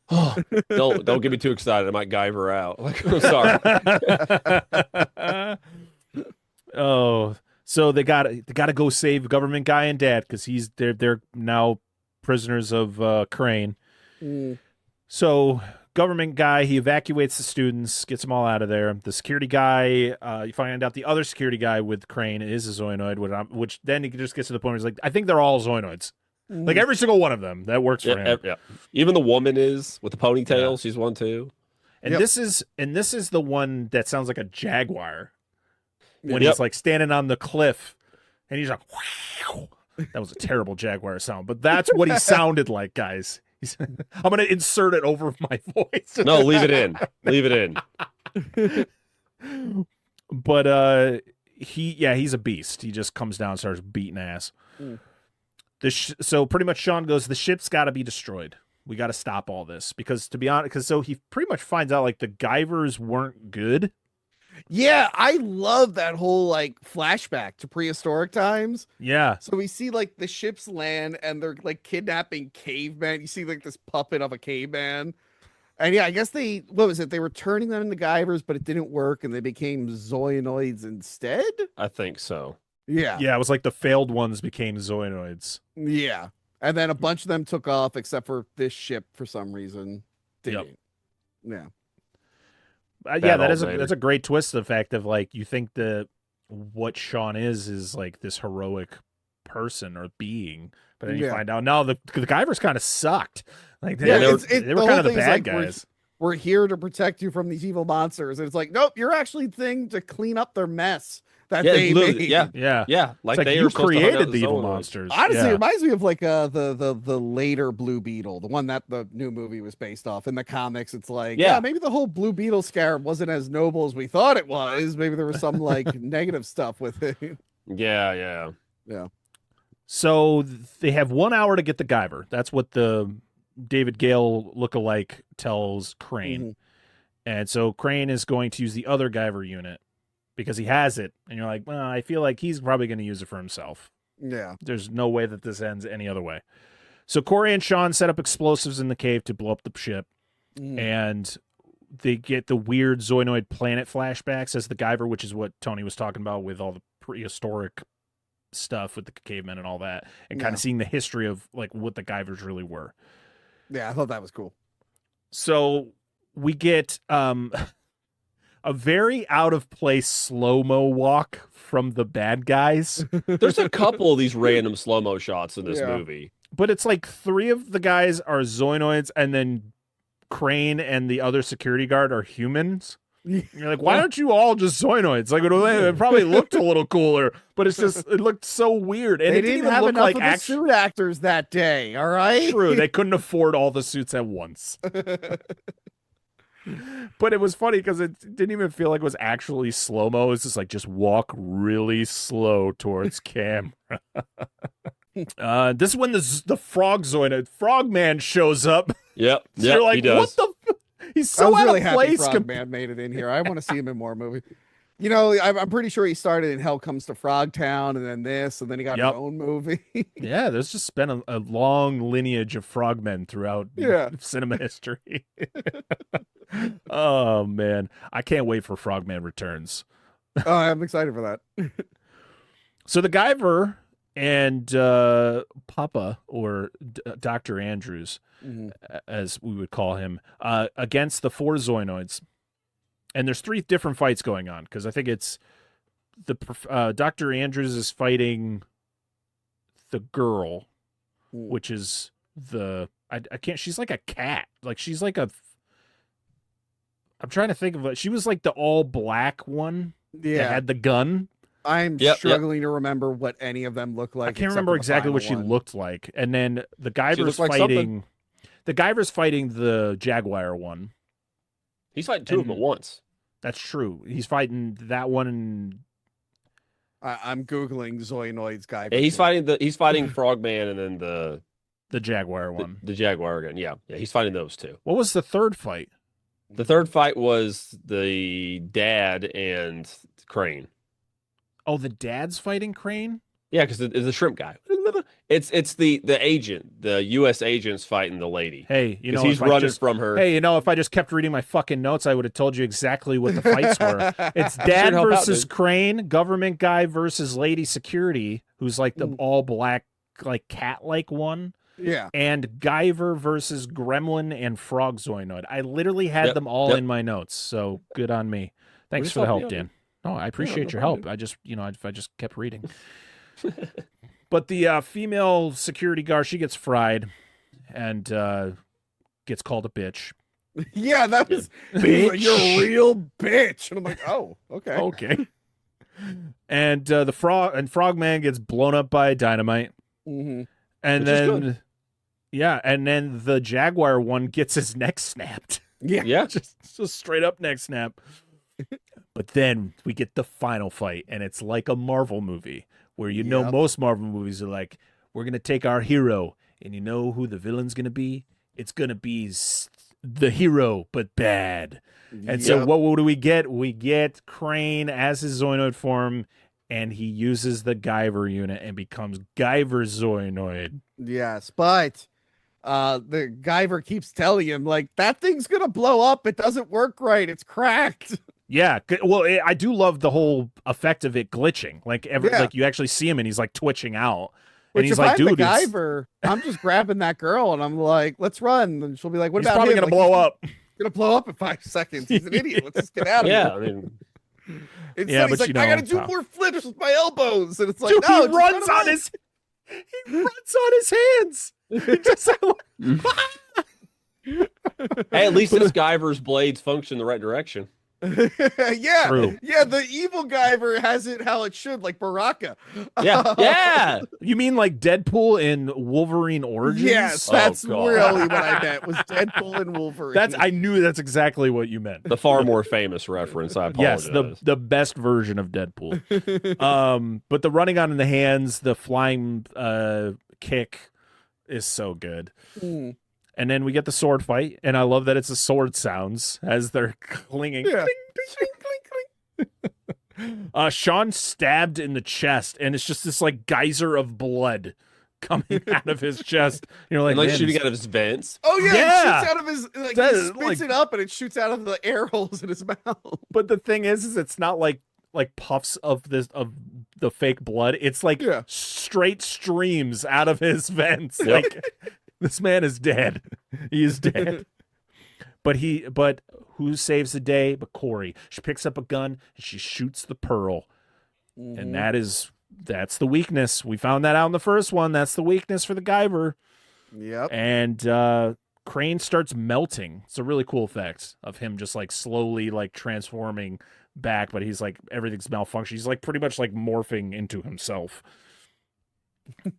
Don't get me too excited. I might Guyver out. Like, I'm sorry. So they got to go save government guy and dad because they're now prisoners of Crane. So government guy, he evacuates the students, gets them all out of there. The security guy, you find out the other security guy with Crane is a zoanoid, which then he just gets to the point where he's like, I think they're all zoanoids. Like every single one of them that works for him. Yeah. Even the woman is with the ponytail. She's one too. And this is the one that sounds like a jaguar when he's like standing on the cliff and he's like, wow. That was a terrible jaguar sound, but that's what he sounded like, guys. I'm going to insert it over my voice. No, leave it in. Leave it in. But he's a beast. He just comes down and starts beating ass. So pretty much Sean goes, the ship's got to be destroyed. We got to stop all this because, to be honest, so he pretty much finds out like the Guyvers weren't good. Yeah, I love that whole like flashback to prehistoric times. Yeah. So we see like the ships land and they're like kidnapping cavemen. You see like this puppet of a caveman. And yeah, I guess they were turning them into Guyvers, but it didn't work and they became zoanoids instead. I think so. Yeah. Yeah, it was like the failed ones became zoanoids. Yeah. And then a bunch of them took off except for this ship for some reason. Didn't. Yeah. Yeah, that's a great twist. The fact of like you think that what Sean is like this heroic person or being, but then you find out no, the Guyvers kind of sucked. Like they were kind of the bad guys. We're here to protect you from these evil monsters, and it's like nope, you're actually thing to clean up their mess that they made. Yeah. Like they you created the evil monsters. Honestly, it reminds me of like the later Blue Beetle, the one that the new movie was based off. In the comics, it's like maybe the whole Blue Beetle scare wasn't as noble as we thought it was. Maybe there was some like negative stuff with it. Yeah. So they have 1 hour to get the Guyver. That's what the David Gale lookalike tells Crane. And so Crane is going to use the other Guyver unit because he has it. And you're like, well, I feel like he's probably going to use it for himself. Yeah. There's no way that this ends any other way. So Corey and Sean set up explosives in the cave to blow up the ship. And they get the weird Zoanoid planet flashbacks as the Guyver, which is what Tony was talking about with all the prehistoric stuff with the cavemen and all that, and kind of seeing the history of like what the Guyvers really were. Yeah, I thought that was cool. So we get a very out of place slow-mo walk from the bad guys. There's a couple of these random slow-mo shots in this movie. But it's like 3 of the guys are zoanoids and then Crane and the other security guard are humans. You're like, why aren't you all just zoanoids? Like, it probably looked a little cooler, but it's just, it looked so weird. And they it didn't even have look enough like of the suit actors that day, all right? True, they couldn't afford all the suits at once. But it was funny because it didn't even feel like it was actually slow-mo. It's just like, just walk really slow towards camera. This is when the Frogman shows up. Yep. So you're like, he does. what the? He's so I was out really of happy place. Frogman made it in here. I want to see him in more movies. You know, I'm pretty sure he started in Hell Comes to Frogtown and then this, and then he got his own movie. Yeah, there's just been a long lineage of frogmen throughout cinema history. Oh, man. I can't wait for Frogman Returns. Oh, I'm excited for that. So the Guyver and Papa, or Dr. Andrews, as we would call him, against the 4 zoanoids. And there's 3 different fights going on because I think it's the Dr. Andrews is fighting the girl, which is I can't. She's like a cat. Like she's like a. I'm trying to think of it. She was like the all black one. Yeah, that had the gun. I'm struggling to remember what any of them look like. I can't remember exactly what she looked like. And then the Guyver's fighting. The Guyver's fighting the Jaguar one. He's fighting 2 of them at once. That's true. He's fighting that one, and I'm googling Zoanoids Guyver. Yeah, he's fighting Frogman, and then the Jaguar one. The Jaguar again. Yeah, he's fighting those 2. What was the third fight? The third fight was the dad and Crane. Oh, the dad's fighting Crane? Yeah, because it's a shrimp guy. It's the agent, the U.S. agent's fighting the lady. Hey, you know, he's running from her. Hey, you know, if I just kept reading my fucking notes, I would have told you exactly what the fights were. It's I'm Dad sure it'd help out, versus dude. Crane, government guy versus lady security, who's like the all black, like cat-like one. Yeah. And Guyver versus Gremlin and Frog Zoanoid. I literally had them all in my notes, so good on me. Thanks for the help, Dan. No, I appreciate your help. I just, you know, if I just kept reading. But the female security guard, she gets fried and gets called a bitch. Yeah, that was like, you're a real bitch. And I'm like, oh, okay. Okay. And Frogman gets blown up by dynamite. Mm-hmm. And Which is then good. yeah, and then the Jaguar one gets his neck snapped. Yeah. just straight up neck snap. But then we get the final fight, and it's like a Marvel movie where you know most Marvel movies are like, we're going to take our hero, and you know who the villain's going to be? It's going to be the hero, but bad. And so what do we get? We get Crane as his Zoanoid form, and he uses the Guyver unit and becomes Guyver Zoanoid. Yes, but the Guyver keeps telling him, like, that thing's going to blow up. It doesn't work right. It's cracked. Yeah, well, I do love the whole effect of it glitching. Like like you actually see him and he's like twitching out, and Which he's if like, I'm "Dude, the it's Guyver, I'm just grabbing that girl and I'm like, let's run." And she'll be like, "What he's about probably him?" gonna Like, blow up." He's gonna blow up in 5 seconds. He's an idiot. Let's just get out of Yeah, here. I mean, Instead, he's but like, I gotta do more flips with my elbows, and it's like, Dude, no, he just runs run on away. his hands. He just hey, at least this Guyver's blades function the right direction. Yeah, True. yeah. The evil Guyver has it how it should, like Baraka. Yeah. You mean like Deadpool in Wolverine Origins? Yes, that's really what I meant. Was Deadpool and Wolverine. I knew that's exactly what you meant. The far more famous reference. I apologize. Yes, the best version of Deadpool. But the running on in the hands, the flying kick is so good. And then we get the sword fight, and I love that it's the sword sounds as they're clinging. Yeah. Cling, cling, cling, cling. Sean stabbed in the chest, and it's just this like geyser of blood coming out of his chest. You know, like, like man, shooting out of his vents. Oh yeah, Yeah. it shoots out of his like That he is, spits like- it up and it shoots out of the air holes in his mouth. But the thing is it's not like puffs of the fake blood. It's like straight streams out of his vents. Yep. Like this man is dead. He is dead. But who saves the day but Corey? She picks up a gun and she shoots the pearl. And that's the weakness. We found that out in the first one. That's the weakness for the Guyver. Yep. And Crane starts melting. It's a really cool effect of him just like slowly like transforming back, but he's like everything's malfunctioning. He's like pretty much like morphing into himself.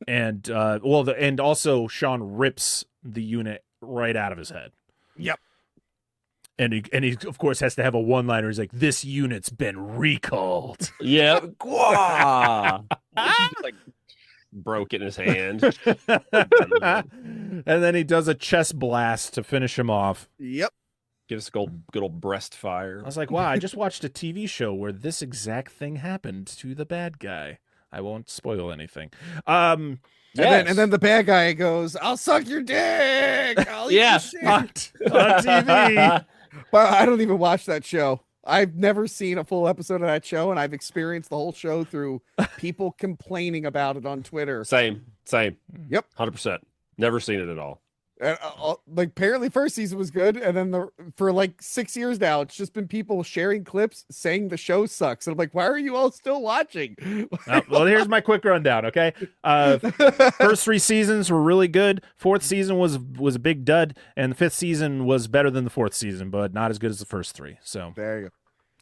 And and also Sean rips the unit right out of his head. Yep. And he of course has to have a one-liner. He's like, "This unit's been recalled." Yeah. Just, like broke it in his hand. And then he does a chest blast to finish him off. Yep. Gives a good old breast fire. I was like, wow, I just watched a TV show where this exact thing happened to the bad guy. I won't spoil anything. And then the bad guy goes, "I'll suck your dick. I'll eat your shit." on TV. But I don't even watch that show. I've never seen a full episode of that show, and I've experienced the whole show through people complaining about it on Twitter. Same. Yep. 100%. Never seen it at all. And, like apparently first season was good, and then for like 6 years now, it's just been people sharing clips saying the show sucks. And I'm like, why are you all still watching? Well, here's my quick rundown. Okay, first 3 seasons were really good. 4th season was a big dud, and the 5th season was better than the 4th season, but not as good as the first 3. So There you go.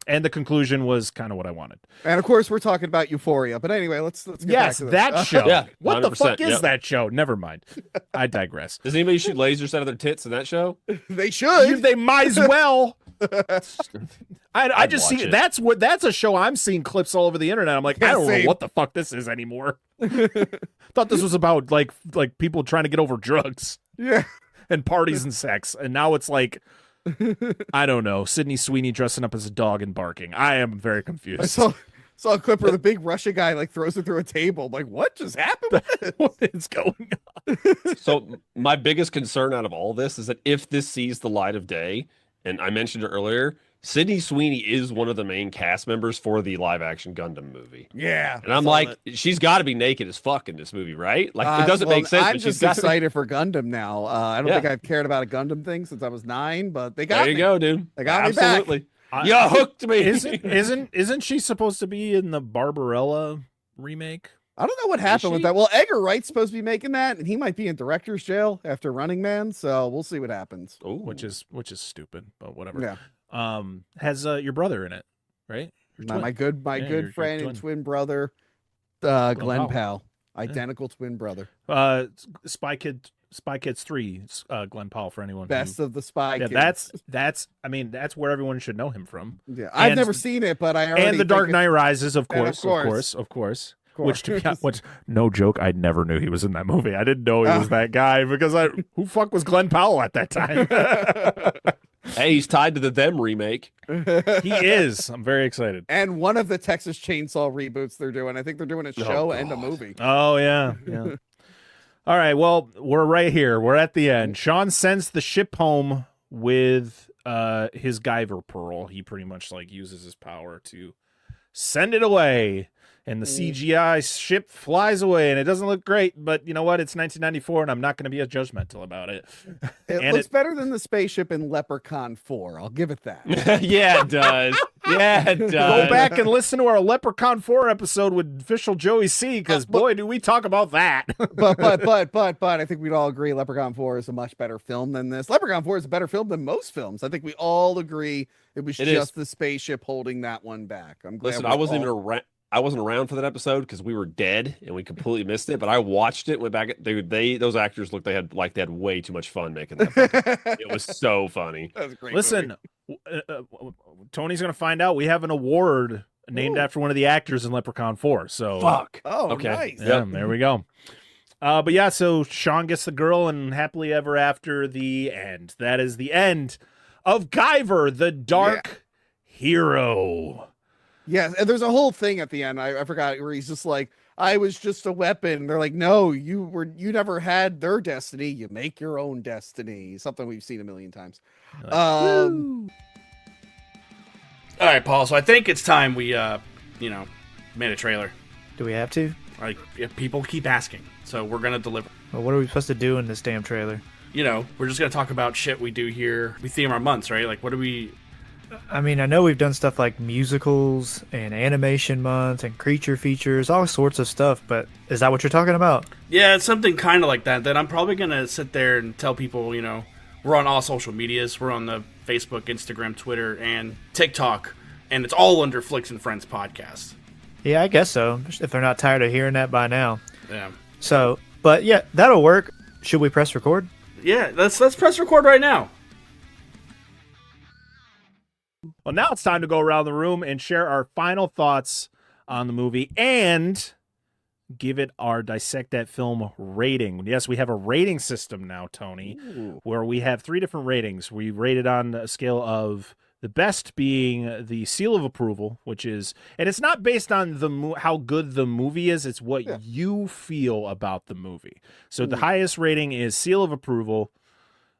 And the conclusion was kind of what I wanted. And of course, we're talking about Euphoria. But anyway, let's get back Yes, to this. that show. Yeah, What the 100%, fuck is yep. that show? Never mind. I digress. Does anybody shoot lasers out of their tits in that show? They should. They might as well. I I'd just watch see it. that's a show I'm seeing clips all over the internet. I'm like, Yeah, I don't same. know what the fuck this is anymore. Thought this was about like people trying to get over drugs Yeah. and parties and sex, and now it's like I don't know, Sydney Sweeney dressing up as a dog and barking. I am very confused. saw a clip where the big Russian guy like throws it through a table. I'm like, what just happened with this? What is going on? So my biggest concern out of all this is that if this sees the light of day, and I mentioned it earlier, Sydney Sweeney is one of the main cast members for the live action Gundam movie. Yeah. And I'm like, she's got to be naked as fuck in this movie, right? Like, it doesn't make sense. I'm but just she's excited for Gundam now. I don't think I've cared about a Gundam thing since I was 9, but they got me. There you go, dude. They got Absolutely. me back. You hooked me. Isn't she supposed to be in the Barbarella remake? I don't know what happened with that. Well, Edgar Wright's supposed to be making that, and he might be in director's jail after Running Man, so we'll see what happens. Ooh. Which is stupid, but whatever. Yeah. Has your brother in it, right? My good friend and twin brother, Glenn Powell. Identical twin brother. Spy Kids 3, Glenn Powell, for anyone. Best of the Spy Kids. That's where everyone should know him from. Yeah, I've never seen it, but I already and The Dark Knight Rises, of course. Which, no joke, I never knew he was in that movie. I didn't know he was that guy because who fuck was Glenn Powell at that time? Hey, he's tied to the Them remake. He is. I'm very excited. And one of the Texas Chainsaw reboots they're doing. I think they're doing a show and a movie. Oh, yeah. All right, well, we're right here. We're at the end. Sean sends the ship home with his Guyver pearl. He pretty much like uses his power to send it away. And the CGI ship flies away, and it doesn't look great, but you know what? It's 1994, and I'm not going to be as judgmental about it. It looks better than the spaceship in Leprechaun 4. I'll give it that. Yeah, it does. Yeah, it does. Go back and listen to our Leprechaun 4 episode with official Joey C, because boy, do we talk about that. but I think we'd all agree Leprechaun 4 is a much better film than this. Leprechaun 4 is a better film than most films. I think we all agree it was just the spaceship holding that one back. I'm glad. Listen, I wasn't around for that episode because we were dead and we completely missed it. But I watched it, went back. Those actors looked they had way too much fun making that movie. It was so funny. That was a great Listen, Tony's gonna find out we have an award named after one of the actors in Leprechaun 4. So fuck. Oh, okay. Nice. Yeah, there we go. But yeah, so Sean gets the girl, and happily ever after, the end. That is the end of Guyver, the Dark Hero. Yeah, and there's a whole thing at the end. I forgot where he's just like, I was just a weapon. And they're like, no, you never had their destiny. You make your own destiny. Something we've seen a million times. All right, Paul. So I think it's time we, made a trailer. Do we have to? Like, people keep asking, so we're gonna deliver. Well, what are we supposed to do in this damn trailer? We're just gonna talk about shit we do here. We theme our months, right? Like, what do we? I mean, I know we've done stuff like musicals and animation month and creature features, all sorts of stuff, but is that what you're talking about? Yeah, it's something kind of like that. That I'm probably going to sit there and tell people, we're on all social medias. We're on the Facebook, Instagram, Twitter, and TikTok, and it's all under Flicks and Friends podcast. Yeah, I guess so, if they're not tired of hearing that by now. Yeah. So, but yeah, that'll work. Should we press record? Yeah, let's press record right now. Well, now it's time to go around the room and share our final thoughts on the movie and give it our Dissect That Film rating. Yes, we have a rating system now, Tony, where we have 3 different ratings. We rated on a scale of the best being the seal of approval, which is, and it's not based on how good the movie is, it's what you feel about the movie. So the highest rating is seal of approval.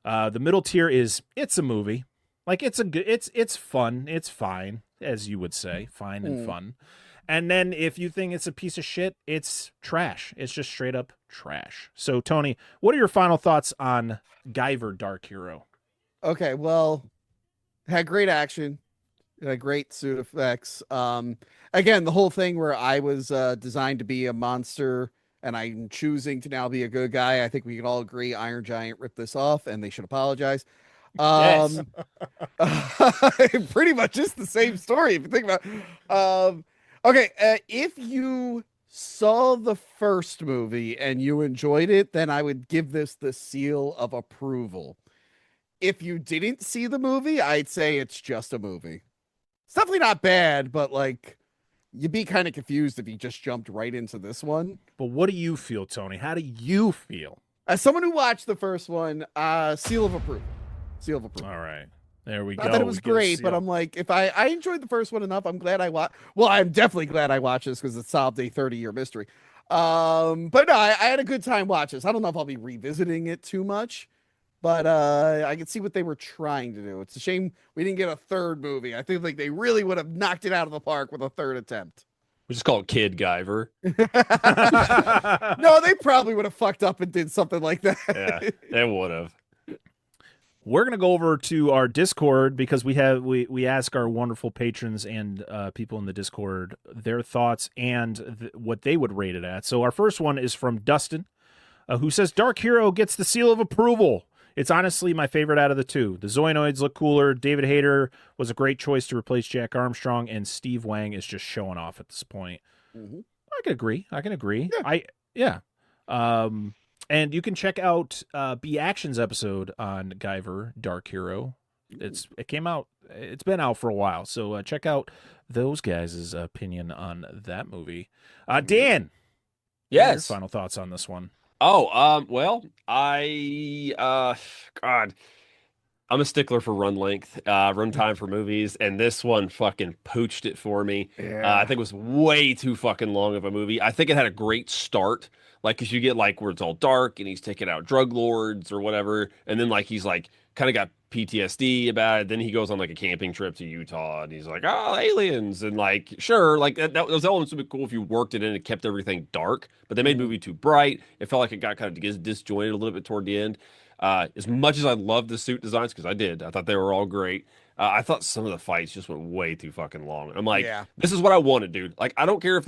The middle tier is it's a movie. Like it's fun, it's fine, as you would say, fine and fun. And then if you think it's a piece of shit, it's trash. It's just straight up trash. So Tony, what are your final thoughts on Guyver Dark Hero? Okay, well, had great action, had great suit effects. Again, the whole thing where I was designed to be a monster and I'm choosing to now be a good guy. I think we can all agree Iron Giant ripped this off and they should apologize. Yes. Pretty much just the same story if you think about it. Okay, if you saw the first movie and you enjoyed it, then I would give this the seal of approval. If you didn't see the movie, I'd say it's just a movie. It's definitely not bad, but like you'd be kind of confused if you just jumped right into this one. But what do you feel, Tony? How do you feel? As someone who watched the first one, seal of approval. Seal of approval. All right. There we Not go. that it was We get a great, but seal. I'm like, if I enjoyed the first one enough, I'm glad I watched. Well, I'm definitely glad I watched this because it solved a 30-year mystery. But no, I had a good time watching this. I don't know if I'll be revisiting it too much, but I can see what they were trying to do. It's a shame we didn't get a third movie. I think like they really would have knocked it out of the park with a third attempt. We just call it Kid Guyver. No, they probably would have fucked up and did something like that. Yeah, they would have. We're gonna go over to our Discord because we ask our wonderful patrons and people in the Discord their thoughts and what they would rate it at. So our first one is from Dustin, who says Dark Hero gets the seal of approval. It's honestly my favorite out of the two. The zoanoids look cooler. David Hayter was a great choice to replace Jack Armstrong, and Steve Wang is just showing off at this point. Mm-hmm. I can agree. Yeah. And you can check out B Action's episode on Guyver, Dark Hero. It came out. It's been out for a while, so check out those guys' opinion on that movie. Dan, Yes. your final thoughts on this one? Oh, well, God, I'm a stickler for run length, run time for movies, and this one fucking pooched it for me. Yeah. I think it was way too fucking long of a movie. I think it had a great start, like, because you get, like, where it's all dark, and he's taking out drug lords or whatever, and then, like, he's, like, kind of got PTSD about it. Then he goes on, like, a camping trip to Utah, and he's like, oh, aliens, and, like, sure, like, those elements would be cool if you worked it in and kept everything dark, but they made the movie too bright. It felt like it got kind of disjointed a little bit toward the end. As much as I love the suit designs, because I thought they were all great. I thought some of the fights just went way too fucking long. I'm like, This is what I wanted, dude. Like, I don't care if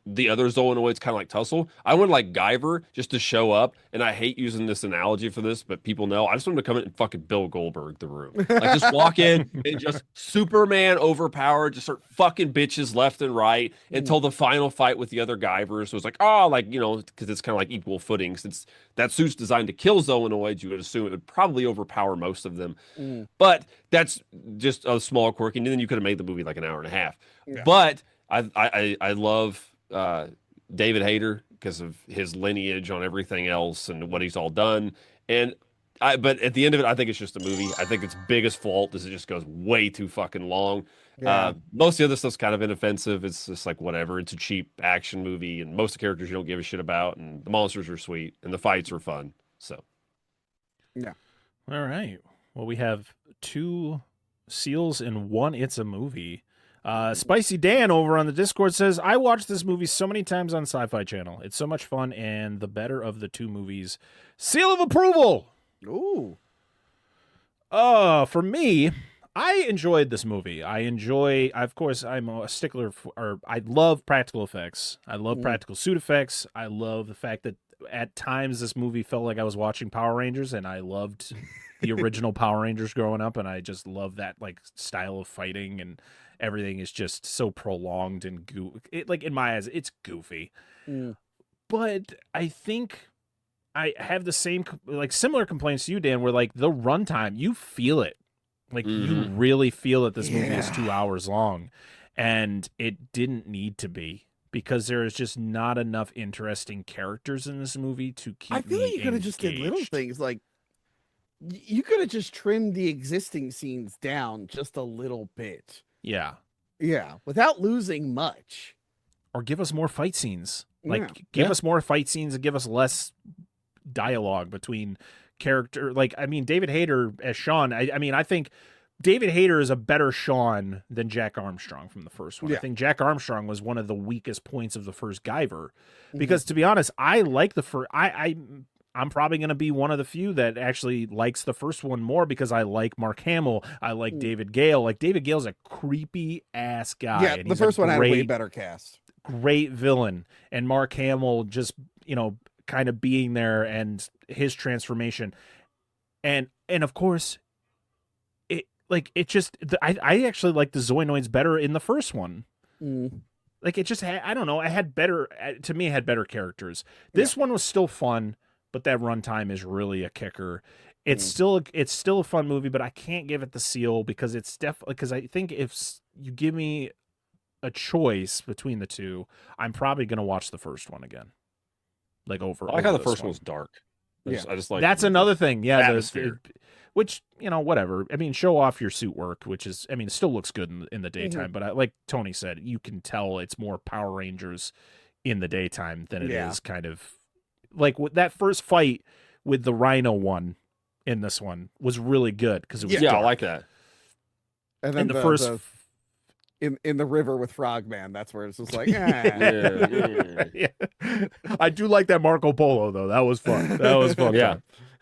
the other zoanoids kind of like tussle. I wanted like Guyver just to show up, and I hate using this analogy for this, but people know. I just want him to come in and fucking Bill Goldberg the room. Like, just walk in and just Superman overpowered, just start fucking bitches left and right until the final fight with the other Guyvers. So it's like, oh, like, you know, because it's kind of like equal footing. Since that suit's designed to kill zoanoids, you would assume it would probably overpower most of them. But that's just a small quirk, and then you could have made the movie like an hour and a half. Yeah. But I love David Hayter because of his lineage on everything else and what he's all done. But at the end of it, I think it's just a movie. I think its biggest fault is it just goes way too fucking long. Yeah. Most of the other stuff's kind of inoffensive. It's just like whatever. It's a cheap action movie, and most of the characters you don't give a shit about, and the monsters are sweet, and the fights are fun. So, yeah. All right. Well, we have 2 seals and 1 It's a Movie. Spicy Dan over on the Discord says, I watched this movie so many times on Sci-Fi Channel. It's so much fun, and the better of the 2 movies. Seal of approval! Ooh. For me, I enjoyed this movie. Of course, I'm a stickler for, I love practical effects. I love practical suit effects. I love the fact that at times this movie felt like I was watching Power Rangers, and I loved the original Power Rangers growing up, and I just love that like style of fighting, and everything is just so prolonged and in my eyes, it's goofy. But I think I have the same similar complaints to you, Dan, where like the runtime, you feel it. Like you really feel that this movie is 2 hours long, and it didn't need to be, because there is just not enough interesting characters in this movie to keep. I feel like you could have just did little things like you could have just trimmed the existing scenes down just a little bit. Yeah, without losing much, or give us more fight scenes. Give us more fight scenes and give us less dialogue between character. Like, I mean, David Hayter as Sean, I think David Hayter is a better Sean than Jack Armstrong from the first one. I think Jack Armstrong was one of the weakest points of the first Guyver, because to be honest, I like the first. I'm probably going to be one of the few that actually likes the first one more, because I like Mark Hamill. I like David Gale. Like, David Gale's a creepy ass guy. Yeah, the first one had a way better cast. Great villain, and Mark Hamill just, kind of being there, and his transformation, and of course, I actually like the zoanoids better in the first one. Like, it just had, I don't know, it had better, to me, it had better characters. This one was still fun, but that runtime is really a kicker. It's still a fun movie, but I can't give it the seal, because it's definitely, because I think if you give me a choice between the two, I'm probably going to watch the first one again. Like, over. I like how the first one was dark. I just like that's another thing. Yeah, which, whatever. I mean, show off your suit work, which is, I mean, it still looks good in the daytime, but like Tony said, you can tell it's more Power Rangers in the daytime than it is kind of like that first fight with the Rhino one in this one was really good because it was I like that. And then the first in the river with Frogman, that's where it's just like, yeah. I do like that Marco Polo though. That was fun. That was fun. Yeah.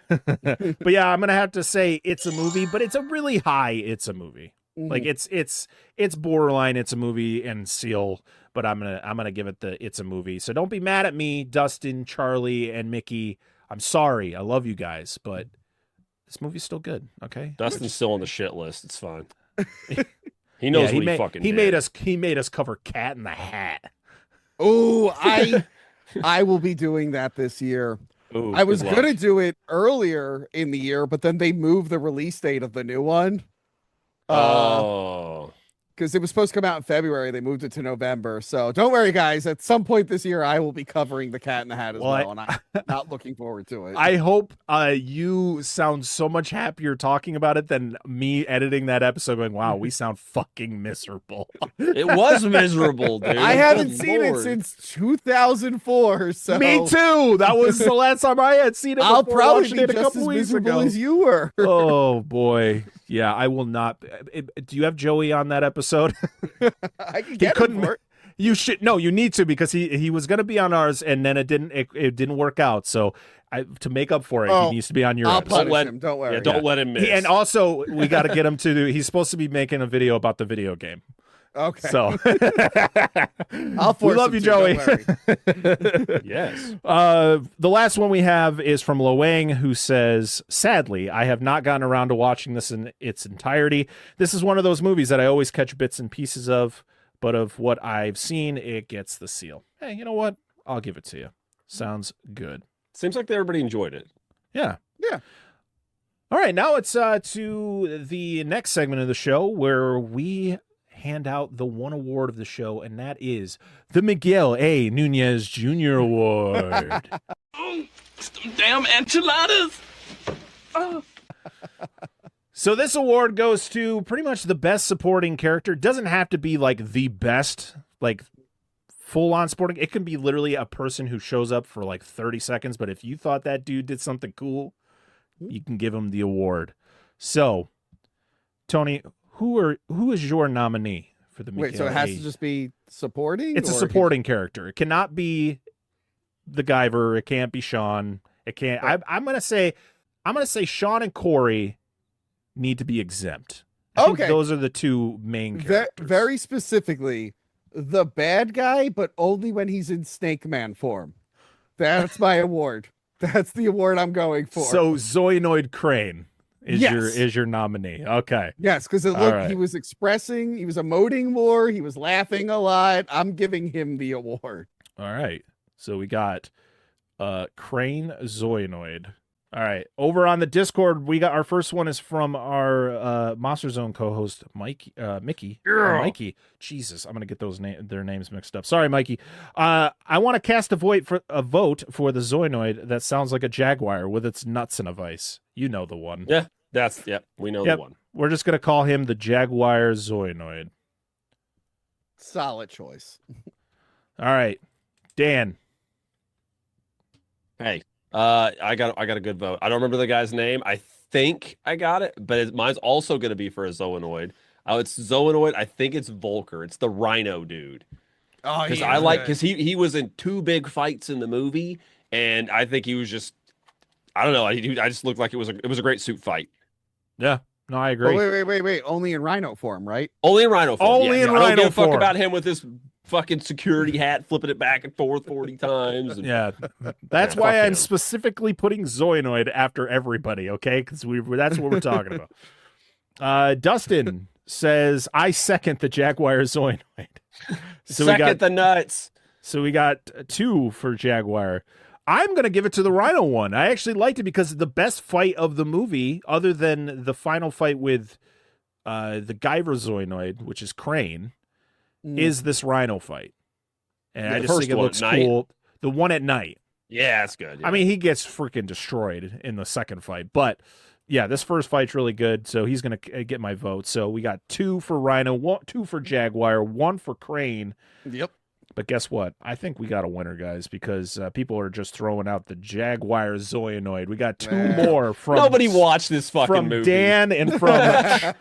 But yeah, I'm gonna have to say it's a movie, but it's a really high it's a movie. Like it's borderline it's a movie and Seal, but I'm gonna give it the it's a movie. So don't be mad at me, Dustin, Charlie, and Mickey. I'm sorry. I love you guys, but this movie's still good. Okay. Dustin's still on the shit list. It's fine. He knows what he fucking did. He made us cover Cat in the Hat. Oh, I will be doing that this year. Ooh, I was gonna do it earlier in the year, but then they moved the release date of the new one. Because it was supposed to come out in February, they moved it to November. So don't worry, guys. At some point this year, I will be covering the Cat in the Hat as well, and I'm not looking forward to it. I hope you sound so much happier talking about it than me editing that episode going, wow, we sound fucking miserable. It was miserable, dude. I haven't seen it since 2004. So me too. That was the last time I had seen it. I'll probably watching be it a just couple as weeks miserable ago. as you were. Oh boy. Yeah, I will not. Do you have Joey on that episode? I can get him for it. You should. No, you need to, because he was going to be on ours and then it didn't work out. So to make up for it, he needs to be on your I'll episode. punish him. Don't worry. Yeah, don't let him miss. And also, we got to get him to he's supposed to be making a video about the video game. Okay. So I'll force we love him you, to, Joey. don't worry. Yes. The last one we have is from Lo Wang, who says, sadly, I have not gotten around to watching this in its entirety. This is one of those movies that I always catch bits and pieces of, but of what I've seen, it gets the seal. Hey, you know what? I'll give it to you. Sounds good. Seems like everybody enjoyed it. Yeah. Yeah. All right, now it's to the next segment of the show where we hand out the one award of the show, and that is the Miguel A. Nunez Jr. Award. Some damn enchiladas. So this award goes to pretty much the best supporting character. It doesn't have to be like the best, like full-on supporting. It can be literally a person who shows up for like 30 seconds, but if you thought that dude did something cool, you can give him the award. So, Tony, who is your nominee for the Miguel? Wait, so it has to just be supporting? It's a supporting character. It cannot be the Guyver. It can't be Sean. It can't. I'm gonna say Sean and Corey need to be exempt. I think those are the two main characters. Very specifically, the bad guy, but only when he's in Snake Man form. That's my award. That's the award I'm going for. So Zoanoid Crane is your nominee. Okay. Yes, because he was expressing, he was emoting more, he was laughing a lot. I'm giving him the award. All right. So we got Crane Zoanoid. All right. Over on the Discord, we got our first one is from our Monster Zone co-host Mickey. Mikey. Jesus, I'm gonna get their names mixed up. Sorry, Mikey. I want to cast a vote for the Zoanoid that sounds like a jaguar with its nuts in a vice. You know the one. Yeah, we know the one. We're just gonna call him the Jaguar Zoanoid. Solid choice. All right, Dan. Hey. I got a good vote. I don't remember the guy's name. I think I got it, but mine's also going to be for a Zoanoid. It's Zoanoid. I think it's Volker. It's the Rhino dude. Oh, Because because he was in two big fights in the movie, and I think he was just, I don't know. I just looked like it was a great suit fight. Yeah. No, I agree. Oh, wait. Only in Rhino form, right? Only in Rhino form. Only in Rhino I don't give a fuck form. about him with this fucking security hat, flipping it back and forth 40 times. Yeah, that's why I'm specifically putting Zoanoid after everybody, okay? Because that's what we're talking about. Dustin says, I second the Jaguar Zoanoid. So second the nuts. So we got 2 for Jaguar. I'm going to give it to the Rhino one. I actually liked it because the best fight of the movie, other than the final fight with the Guyver Zoanoid, which is Crane, is this Rhino fight. And I just think it looks cool. The one at night. Yeah, that's good. Yeah. I mean, he gets freaking destroyed in the second fight, but yeah, this first fight's really good, so he's going to get my vote. So we got 2 for Rhino, 2 for Jaguar, 1 for Crane. Yep. But guess what? I think we got a winner, guys, because people are just throwing out the Jaguar zoanoid. We got 2 more from Nobody watched this fucking movie. Dan and from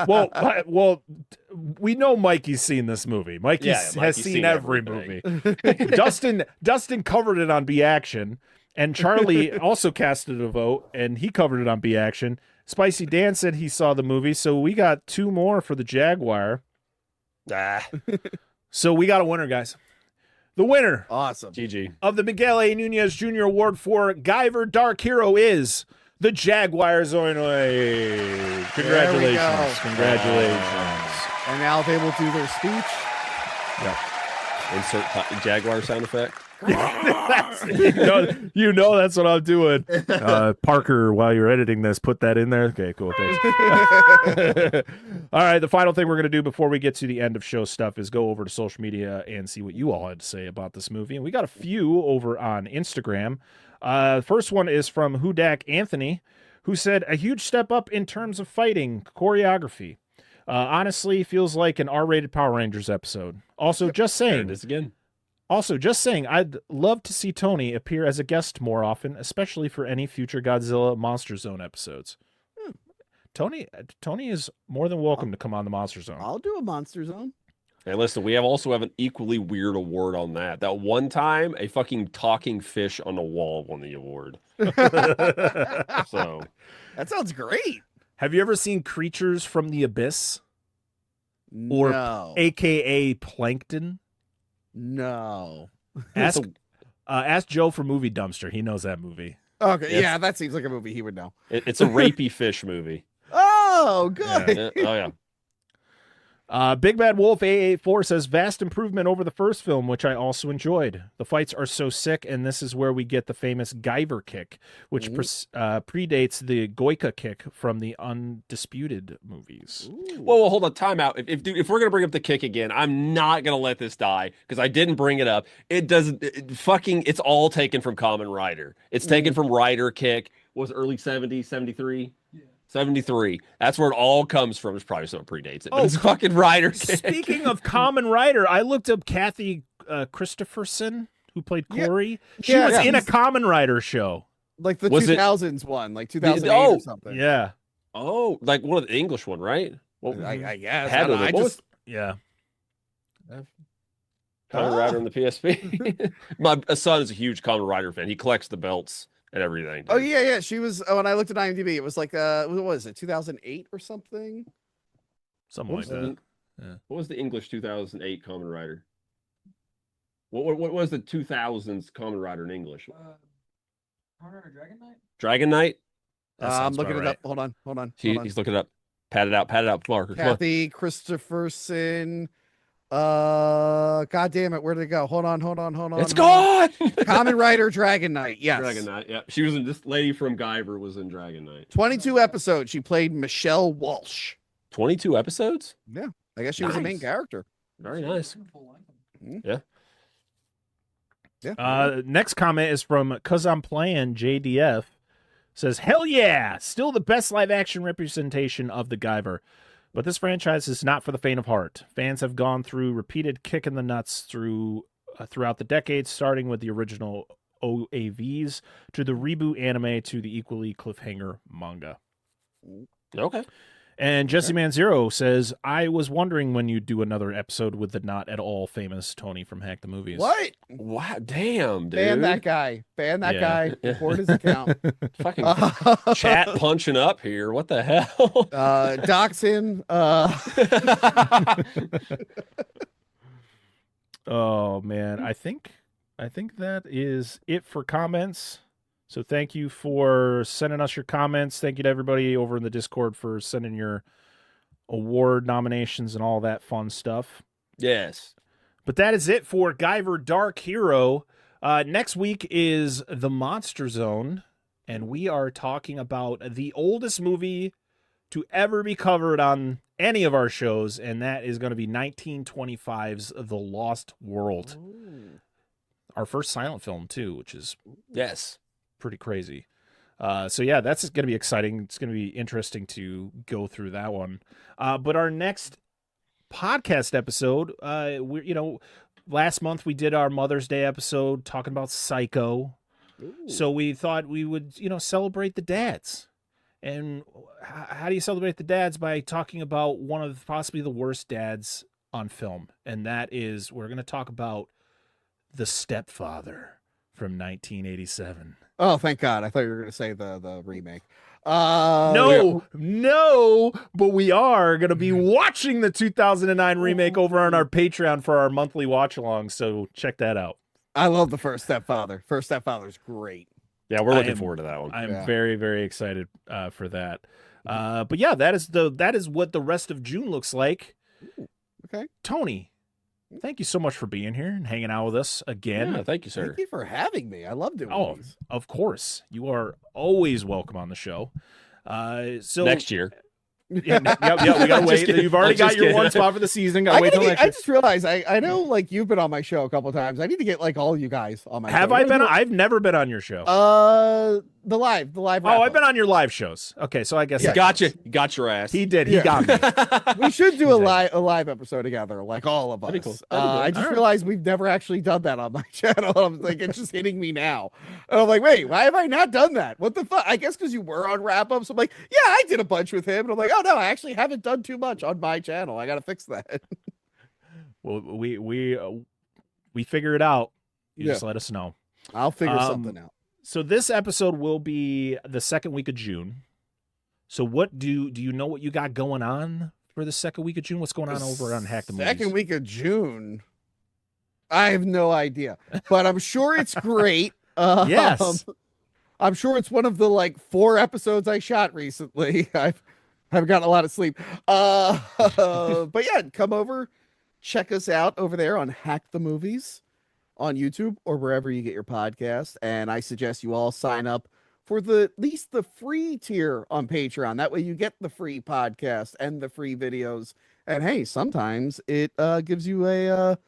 well, we know Mikey's seen this movie. Mikey has seen every movie. Dustin covered it on B Action, and Charlie also casted a vote, and he covered it on B Action. Spicy Dan said he saw the movie, so we got 2 more for the Jaguar. So we got a winner, guys. The winner, awesome, GG, of the Miguel A. Nunez Jr. Award for Guyver Dark Hero is the Jaguar zoanoid. Congratulations. Congratulations. And now they will do their speech. Yep. Insert Jaguar sound effect. you know that's what I'm doing. Parker, while you're editing this, put that in there. Okay, cool. Thanks. All right, the final thing we're going to do before we get to the end of show stuff is go over to social media and see what you all had to say about this movie. And we got a few over on Instagram. First one is from Hudak Anthony, who said, a huge step up in terms of fighting choreography. Honestly, feels like an R-rated Power Rangers episode. Also, just saying. There it is again. Also, just saying, I'd love to see Tony appear as a guest more often, especially for any future Godzilla Monster Zone episodes. Tony is more than welcome to come on the Monster Zone. I'll do a Monster Zone. Hey, listen, we also have an equally weird award on that. That one time, a fucking talking fish on the wall won the award. So that sounds great. Have you ever seen Creatures from the Abyss? Or no. AKA Plankton? No. Ask Joe for Movie Dumpster. He knows that movie. Okay, yeah, that seems like a movie he would know. It's a rapey fish movie. Oh, good. Yeah. Oh, yeah. Big Bad Wolf A84 says, vast improvement over the first film, which I also enjoyed. The fights are so sick, and this is where we get the famous Guyver kick, which predates the Goika kick from the Undisputed movies. Well, hold on, time out. If we're going to bring up the kick again, I'm not going to let this die, because I didn't bring it up. It doesn't, it's all taken from Kamen Rider. It's taken from Rider kick. Was it early 70s, 73? 73. That's where it all comes from. It's probably something predates it. But it's fucking Rider kick. Speaking of Kamen Rider, I looked up Kathy Christopherson, who played Corey. She was in a Kamen Rider show. Like the 2000s one, like 2008 or something. Yeah. Oh, like one of the English one, right? Well, I guess. Yeah. Kamen Rider on the PSP. My son is a huge Kamen Rider fan. He collects the belts and everything. Oh yeah. She was when I looked at IMDb, it was like what was it, 2008 or something? Something like that. Yeah. What was the English 2008 Kamen Rider? What was the 2000s Kamen Rider in English? Kamen Rider Dragon Knight? Dragon Knight? I'm looking it up. Hold on. He's looking it up. Pat it out, Marker. Kathy Christopherson. God damn it, where did it go? Hold on. It's gone. Kamen Rider Dragon Knight. Yes. Dragon Knight. Yeah. She was in this lady from Guyver was in Dragon Knight. 22 episodes. She played Michelle Walsh. 22 episodes? Yeah. I guess she was the main character. Very nice. Yeah. Next comment is from Cause I'm Playing JDF. Says, hell yeah! Still the best live action representation of the Guyver. But this franchise is not for the faint of heart. Fans have gone through repeated kick in the nuts throughout the decades, starting with the original OAVs to the reboot anime to the equally cliffhanger manga. Okay. And Jesse Man Zero says, I was wondering when you'd do another episode with the not at all famous Tony from Hack the Movies. What? Wow, damn, dude. Ban that guy. Guy. Report his account. Fucking chat punching up here. What the hell? Dox him. Oh, man. I think that is it for comments. So thank you for sending us your comments. Thank you to everybody over in the Discord for sending your award nominations and all that fun stuff. Yes. But that is it for Guyver Dark Hero. Next week is The Monster Zone, and we are talking about the oldest movie to ever be covered on any of our shows, and that is going to be 1925's The Lost World. Ooh. Our first silent film, too, which is... Yes. Pretty crazy. So yeah, that's going to be exciting. It's going to be interesting to go through that one. But our next podcast episode, last month we did our Mother's Day episode talking about Psycho. Ooh. So we thought we would, celebrate the dads. And how do you celebrate the dads? By talking about one of possibly the worst dads on film. And that is, we're going to talk about The Stepfather from 1987. Oh, thank God. I thought you were going to say the remake. No, but we are going to be watching the 2009 remake over on our Patreon for our monthly watch along. So check that out. I love the First Stepfather. First Stepfather's great. Yeah, we're looking forward to that one. I'm very, very excited for that. But yeah, that is what the rest of June looks like. Ooh, okay. Tony, thank you so much for being here and hanging out with us again. Yeah, thank you, sir. Thank you for having me. I love doing these. Of course. You are always welcome on the show. So next year. Yeah, we gotta wait. You've already got your one spot for the season. Gotta wait till next year. I just realized I know like you've been on my show a couple times. I need to get like all you guys on my show. Have I been? I've never been on your show. The live. Oh, I've been on your live shows. Okay, so I guess he got you. He got your ass. He did. He got me. We should do a live episode together, like all of us. That'd be cool. I just realized we've never actually done that on my channel. I'm like, it's just hitting me now. And I'm like, wait, why have I not done that? What the fuck? I guess because you were on wrap ups. I'm like, yeah, I did a bunch with him. And I'm like, oh no, I actually haven't done too much on my channel. I got to fix that. Well, we figure it out. You just let us know. I'll figure something out. So this episode will be the second week of June. So what do you know what you got going on for the second week of June? What's going on over on Hack the Movies? Second week of June? I have no idea, but I'm sure it's great. Yes. I'm sure it's one of the like 4 episodes I shot recently. I've gotten a lot of sleep. But yeah, come over, check us out over there on Hack the Movies on YouTube or wherever you get your podcast. And I suggest you all sign up for at least the free tier on Patreon. That way you get the free podcast and the free videos. And hey, sometimes it gives you it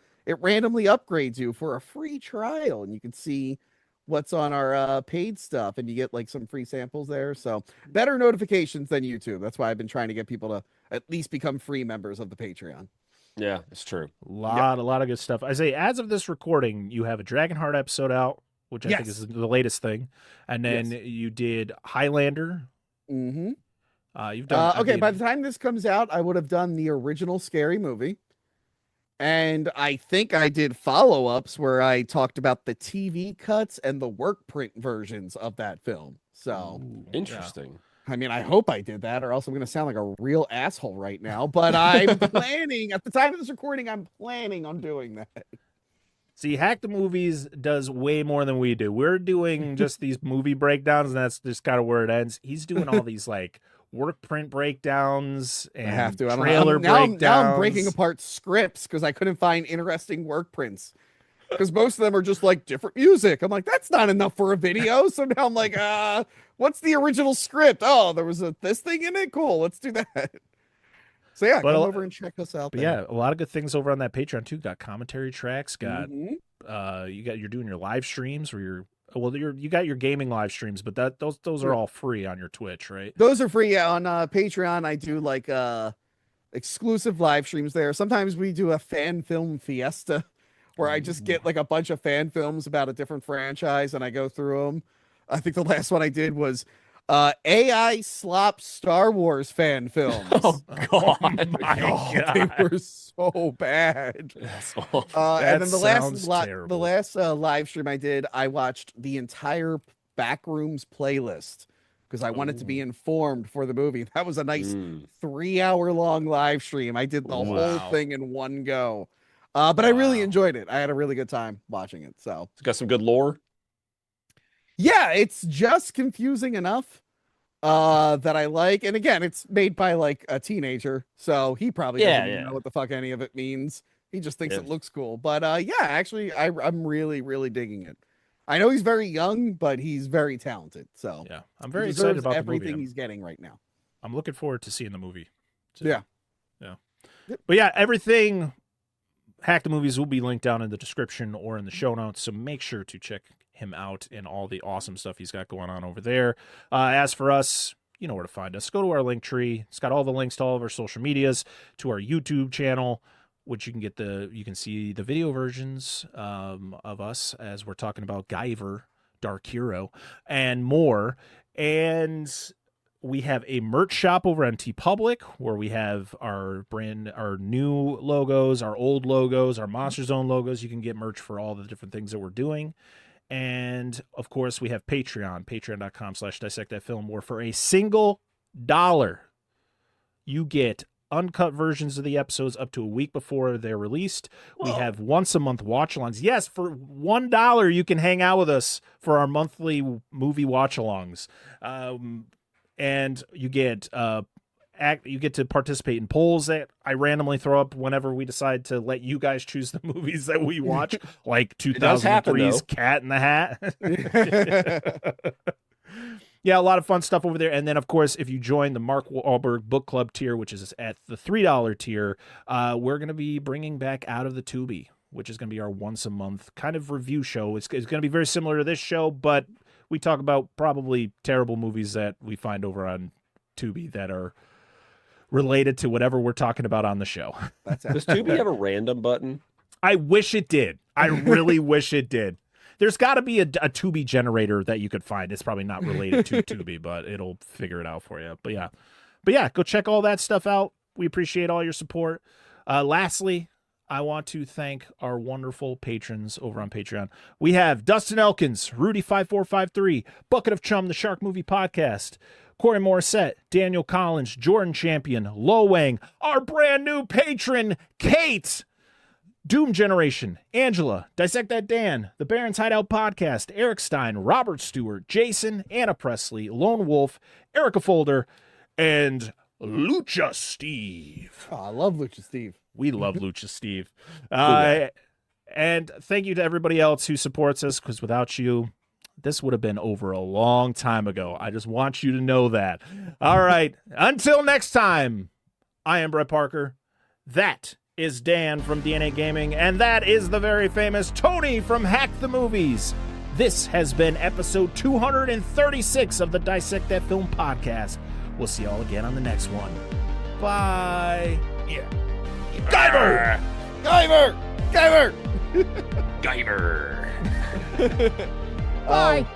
randomly upgrades you for a free trial, and you can see what's on our paid stuff, and you get like some free samples there. So better notifications than YouTube. That's why I've been trying to get people to at least become free members of the Patreon. Yeah, it's true. A lot of good stuff. I say, as of this recording, you have a Dragonheart episode out, which I think is the latest thing, and then you did Highlander. Mm-hmm. You've done okay. By the time this comes out, I would have done the original Scary Movie, and I think I did follow-ups where I talked about the TV cuts and the work print versions of that film. So interesting. I mean, I hope I did that, or else I'm going to sound like a real asshole right now. But I'm planning, at the time of this recording, I'm planning on doing that. See, Hack the Movies does way more than we do. We're doing just these movie breakdowns, and that's just kind of where it ends. He's doing all these like work print breakdowns and I have to. trailer breakdowns. Now I'm breaking apart scripts because I couldn't find interesting work prints. Because most of them are just like different music. I'm like, that's not enough for a video. So now I'm like, what's the original script? Oh, there was this thing in it. Cool, let's do that. So yeah, come over and check us out. Yeah, a lot of good things over on that Patreon too. Got commentary tracks. Got you're doing your live streams where you got your gaming live streams, but those are all free on your Twitch, right? Those are free on Patreon. I do like exclusive live streams there. Sometimes we do a fan film fiesta, where I just get like a bunch of fan films about a different franchise and I go through them. I think the last one I did was AI slop Star Wars fan films. Oh God, my God. They were so bad. That's awful. And then the last live stream I did, I watched the entire Backrooms playlist because I wanted to be informed for the movie. That was a nice 3-hour long live stream. I did the whole thing in one go. But I really enjoyed it. I had a really good time watching it. So it's got some good lore. Yeah, it's just confusing enough that I like. And again, it's made by like a teenager, so he probably doesn't even know what the fuck any of it means. He just thinks it looks cool. But yeah, actually, I'm really, really digging it. I know he's very young, but he's very talented. So yeah, I'm very excited about everything he's getting right now. I'm looking forward to seeing the movie. So, yeah. But yeah, everything Hack the Movies will be linked down in the description or in the show notes. So make sure to check him out and all the awesome stuff he's got going on over there. As for us, you know where to find us. Go to our link tree. It's got all the links to all of our social medias, to our YouTube channel, which you can see the video versions of us as we're talking about Guyver, Dark Hero, and more. And we have a merch shop over on TeePublic where we have our new logos, our old logos, our Monster Zone logos. You can get merch for all the different things that we're doing. And of course, we have Patreon, patreon.com/dissectthatfilm, where for a single $1, you get uncut versions of the episodes up to a week before they're released. Whoa. We have once a month watch-alongs. Yes, for $1, you can hang out with us for our monthly movie watch-alongs. And you get to participate in polls that I randomly throw up whenever we decide to let you guys choose the movies that we watch, like 2003's Cat in the Hat. Yeah, a lot of fun stuff over there. And then, of course, if you join the Mark Wahlberg Book Club tier, which is at the $3 tier, we're going to be bringing back Out of the Tubi, which is going to be our once-a-month kind of review show. It's going to be very similar to this show, but we talk about probably terrible movies that we find over on Tubi that are related to whatever we're talking about on the show. Does Tubi have a random button? I wish it did. I really wish it did. There's got to be a Tubi generator that you could find. It's probably not related to Tubi, but it'll figure it out for you. But yeah, go check all that stuff out. We appreciate all your support. Lastly, I want to thank our wonderful patrons over on Patreon. We have Dustin Elkins, Rudy5453, Bucket of Chum, the Shark Movie Podcast, Corey Morissette, Daniel Collins, Jordan Champion, Lo Wang, our brand new patron, Kate, Doom Generation, Angela, Dissect That Dan, The Baron's Hideout Podcast, Eric Stein, Robert Stewart, Jason, Anna Presley, Lone Wolf, Erica Folder, and Lucha Steve. Oh, I love Lucha Steve. We love Lucha Steve. And thank you to everybody else who supports us, because without you, this would have been over a long time ago. I just want you to know that. All right. Until next time, I am Brett Parker. That is Dan from DNA Gaming, and that is the very famous Tony from Hack the Movies. This has been episode 236 of the Dissect That Film Podcast. We'll see y'all again on the next one. Bye. Yeah. Guyver! Guyver! Guyver! Guyver. Bye.